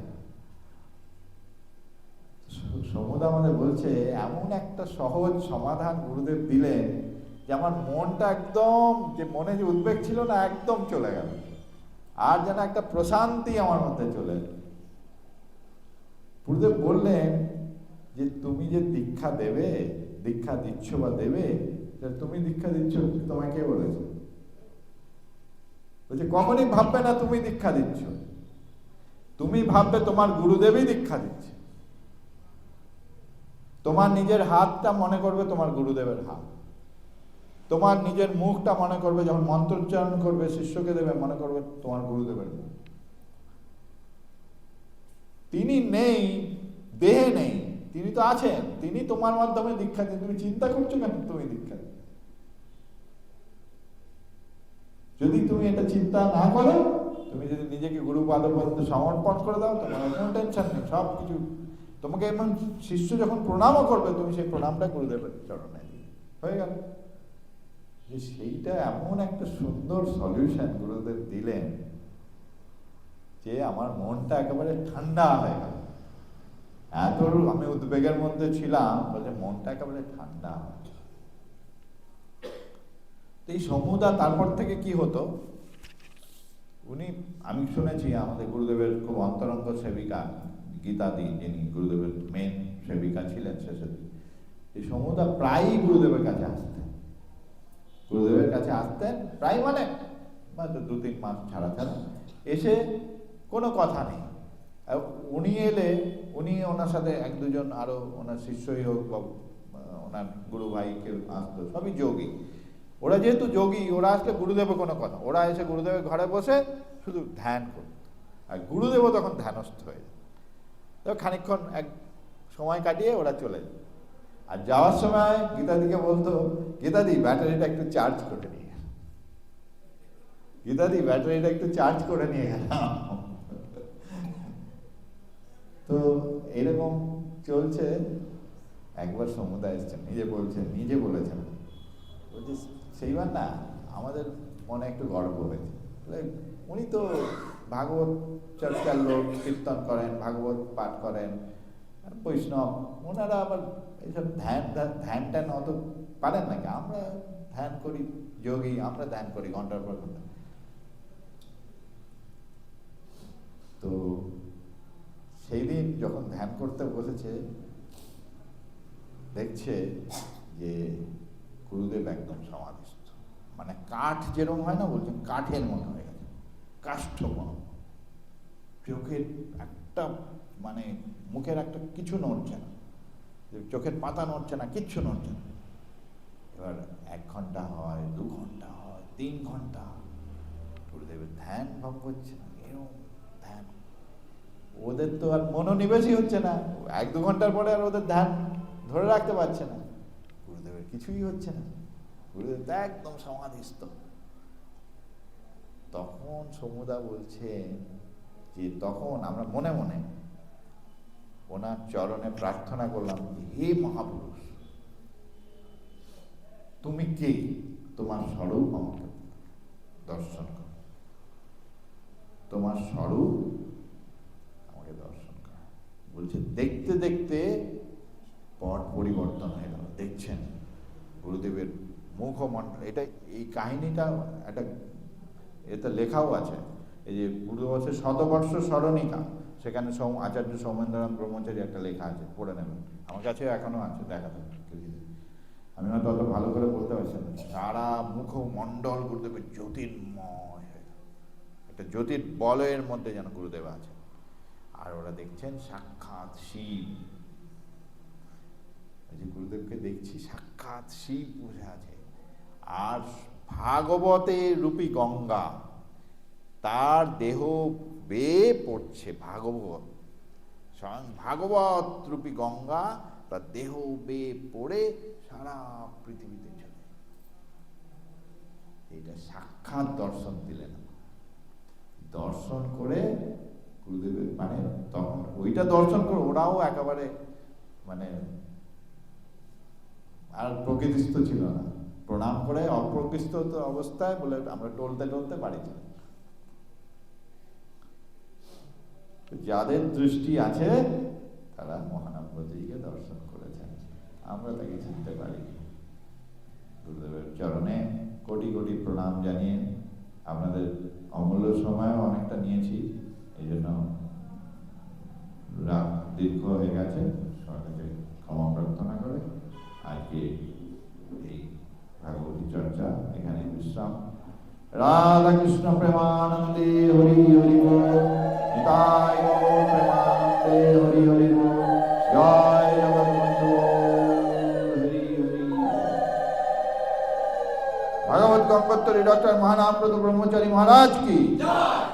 সমুদা আমাদের বলছে এমন একটা সহজ সমাধান গুরুদেব দিলেন যে আমার মনটা একদম, যে মনে যে উদ্বেগ ছিল না, একদম চলে গেল। আর যেন একটা প্রশান্তি আমার মধ্যে চলে এলো। গুরুদেব বললেন যে তুমি যে দীক্ষা দেবে, দীক্ষা দিচ্ছ বা দেবে, তুমি দীক্ষা দিচ্ছ, তোমায় কে বলেছে? বলছে কখনই ভাববে না তুমি দীক্ষা দিচ্ছ, তুমি ভাববে তোমার গুরুদেবই দীক্ষা দিচ্ছে। তোমার নিজের হাতটা মনে করবে তোমার গুরুদেবের হাত, তোমার নিজের মুখটা মনে করবে, যখন মন্ত্রোচ্চারণ করবে শিষ্যকে দেবে, মনে করবে তোমার গুরুদেবের মুখ। তিনি নেই, দেহে নেই, তিনি তো আছেন, তিনি তোমার মাধ্যমে দীক্ষা দিন। তুমি চিন্তা করছো কেন তুমি দীক্ষা? যদি তুমি এটা চিন্তা না করো, তুমি যদি নিজেকে গুরু পাদপদ্মে সমর্পণ করে দাও, তোমার কোনো টেনশন নেই, সব কিছু তোমাকে। এমন শিষ্য যখন প্রণামও করবে, তুমি সেই প্রণামটা গুরুদেবের চরণে হয়ে গেল। যে সেইটা এমন একটা সুন্দর সলিউশন গুরুদেব দিলেন, যে আমার মনটা একেবারে ঠান্ডা হয়ে গেল। এত আমি উদ্বেগের মধ্যে ছিলাম, বলে মনটা একেবারে ঠান্ডা। এই সমুদা তারপর থেকে কি হতো, উনি, আমি শুনেছি আমাদের গুরুদেবের খুব অন্তরঙ্গ সেবিকা গীতাদি, যিনি গুরুদেবের মেন সেবিকা ছিলেন শেষের দিকে, এই সমুদা প্রায়ই গুরুদেবের কাছে আসতেন। গুরুদেবের কাছে আসতেন প্রায়, মানে 2-3 মাস ছাড়া ছাড়া এসে কোনো কথা নেই। উনি এলে উনি ওনার সাথে 1-2 জন আরো ওনার শিষ্যই হোক বা ওনার গুরু ভাই কেউ আসতো, সবই যোগী। ওরা যেহেতু যোগী, ওরা আসলে গুরুদেবের কোনো কথা, ওরা এসে গুরুদেবের ঘরে বসে শুধু ধ্যান করত, আর গুরুদেবও তখন ধ্যানস্থ হয়ে যেত। তো খানিকক্ষণ এক সময় কাটিয়ে ওরা চলে যেত। আর যাওয়ার সময় গীতাদিকে বলতো, গীতাদি ব্যাটারিটা একটু চার্জ করে নিয়ে গেল, গীতাদি ব্যাটারিটা একটু চার্জ করে নিয়ে গেলাম। তো এরকম চলছে। একবার সমুদায় এসছেন, নিজে বলেছেন, বলছি সেইবার না আমাদের মনে একটু গর্ব হয়েছে। উনি তো ভাগবত চর্চার লোক, কীর্তন করেন, ভাগবত পাঠ করেন, বৈষ্ণব, ওনারা আবার এইসব ধ্যান ট্যান অত পারেন নাকি? আমরা ধ্যান করি, যোগী, আমরা ধ্যান করি ঘন্টার পর ঘন্টা। তো সেই দিন যখন ধ্যান করতে বসেছে, দেখছে যে গুরুদেব একদম সমাধিস্থ, মানে কাঠ যেরকম হয় না, বলছেন কাঠের মনে হয়ে গেছে, কাষ্ঠ মনে, চোখের একটা মানে মুখের একটা কিছু নড়ছে না, চোখের পাতা নড়ছে না, কিচ্ছু নড়ছে না। এবার 1 ঘন্টা হয়, 2 ঘন্টা হয়, 3 ঘন্টা, গুরুদেবের ধ্যান ভঙ্গ হচ্ছে না, এরকম ধ্যান। ওদের তো আর মনোনিবেশই হচ্ছে না, 1-2 ঘন্টার পরে আর ওদের ধ্যান ধরে রাখতে পারছে না, গুরুদেবের কিছুই হচ্ছে না, গুরুদেব একদম সমাধিস্থ। তখন সমুদা বলছেন যে তখন আমরা মনে মনে ওনার চরণে প্রার্থনা করলাম, হে মহাপুরুষ, তুমি কে? তোমার স্বরূপ আমাকে দর্শন করো, তোমার স্বরূপ আমাকে দর্শন করো। বলছে দেখতে দেখতে পট পরিবর্তন হয়ে গেল। দেখছেন গুরুদেবের মুখমণ্ডল, এটা এই কাহিনীটা একটা এতে লেখাও আছে, এই যে গুরুদেবের 100 বর্ষ স্মরণিকা, সেখানে আচার্য সৌমেন্দ্রনাথ ব্রহ্মচারী একটা লেখা আছে, পড়ে নেবেন, আমার কাছে এখনো আছে, দেখাতে আমি হয়তো অত ভালো করে বলতে পারছি না। সারা মুখমণ্ডল গুরুদেবের জ্যোতির্ময় হয়ে গেল, একটা জ্যোতির বলয়ের মধ্যে যেন গুরুদেব আছে। আর ওরা দেখছেন সাক্ষাৎ শিব, যে গুরুদেবকে দেখছি সাক্ষাৎ শিব বসে আছে। আর ভাগবতে রূপী গঙ্গা, তার দেহ বেয়ে পড়ছে, ভাগবত, স্বয়ং ভাগবত রূপী গঙ্গা তার দেহ বেয়ে পড়ে সারা পৃথিবীতে চলে। এটা সাক্ষাৎ দর্শন দিলেন। দর্শন করে গুরুদেবের মানে তখন ওইটা দর্শন করে ওরাও একেবারে মানে আর প্রকৃতিস্থ ছিল না, প্রণাম করে অপ্রকৃষ্ট অবস্থায় বলে আমরা টলতে টলতে বাড়ি চলে। যাদের দৃষ্টি আছে তারা মহানন্দজিকে দর্শন করেছেন, আমরা তাকে চিনতে পারি। গুরুদেবের চরণে কোটি কোটি প্রণাম জানিয়ে আপনাদের অমূল্য সময় অনেকটা নিয়েছি, এই জন্য রাত দীর্ঘ হয়ে গেছে, সবাইকে ক্ষমা প্রার্থনা করে আজকে এই ভাগবতী চর্চা এখানে বিশ্রাম। রাধা কৃষ্ণ প্রেমানন্দে হরি হরি বল, নিতাই গৌর প্রেমানন্দে হরি হরি বল, জয় জগৎবন্ধু হরি হরি। ভাগবত গঙ্গোত্তরী ডক্টর মহানামপ্রদ ব্রহ্মচারী মহারাজ কি জয়।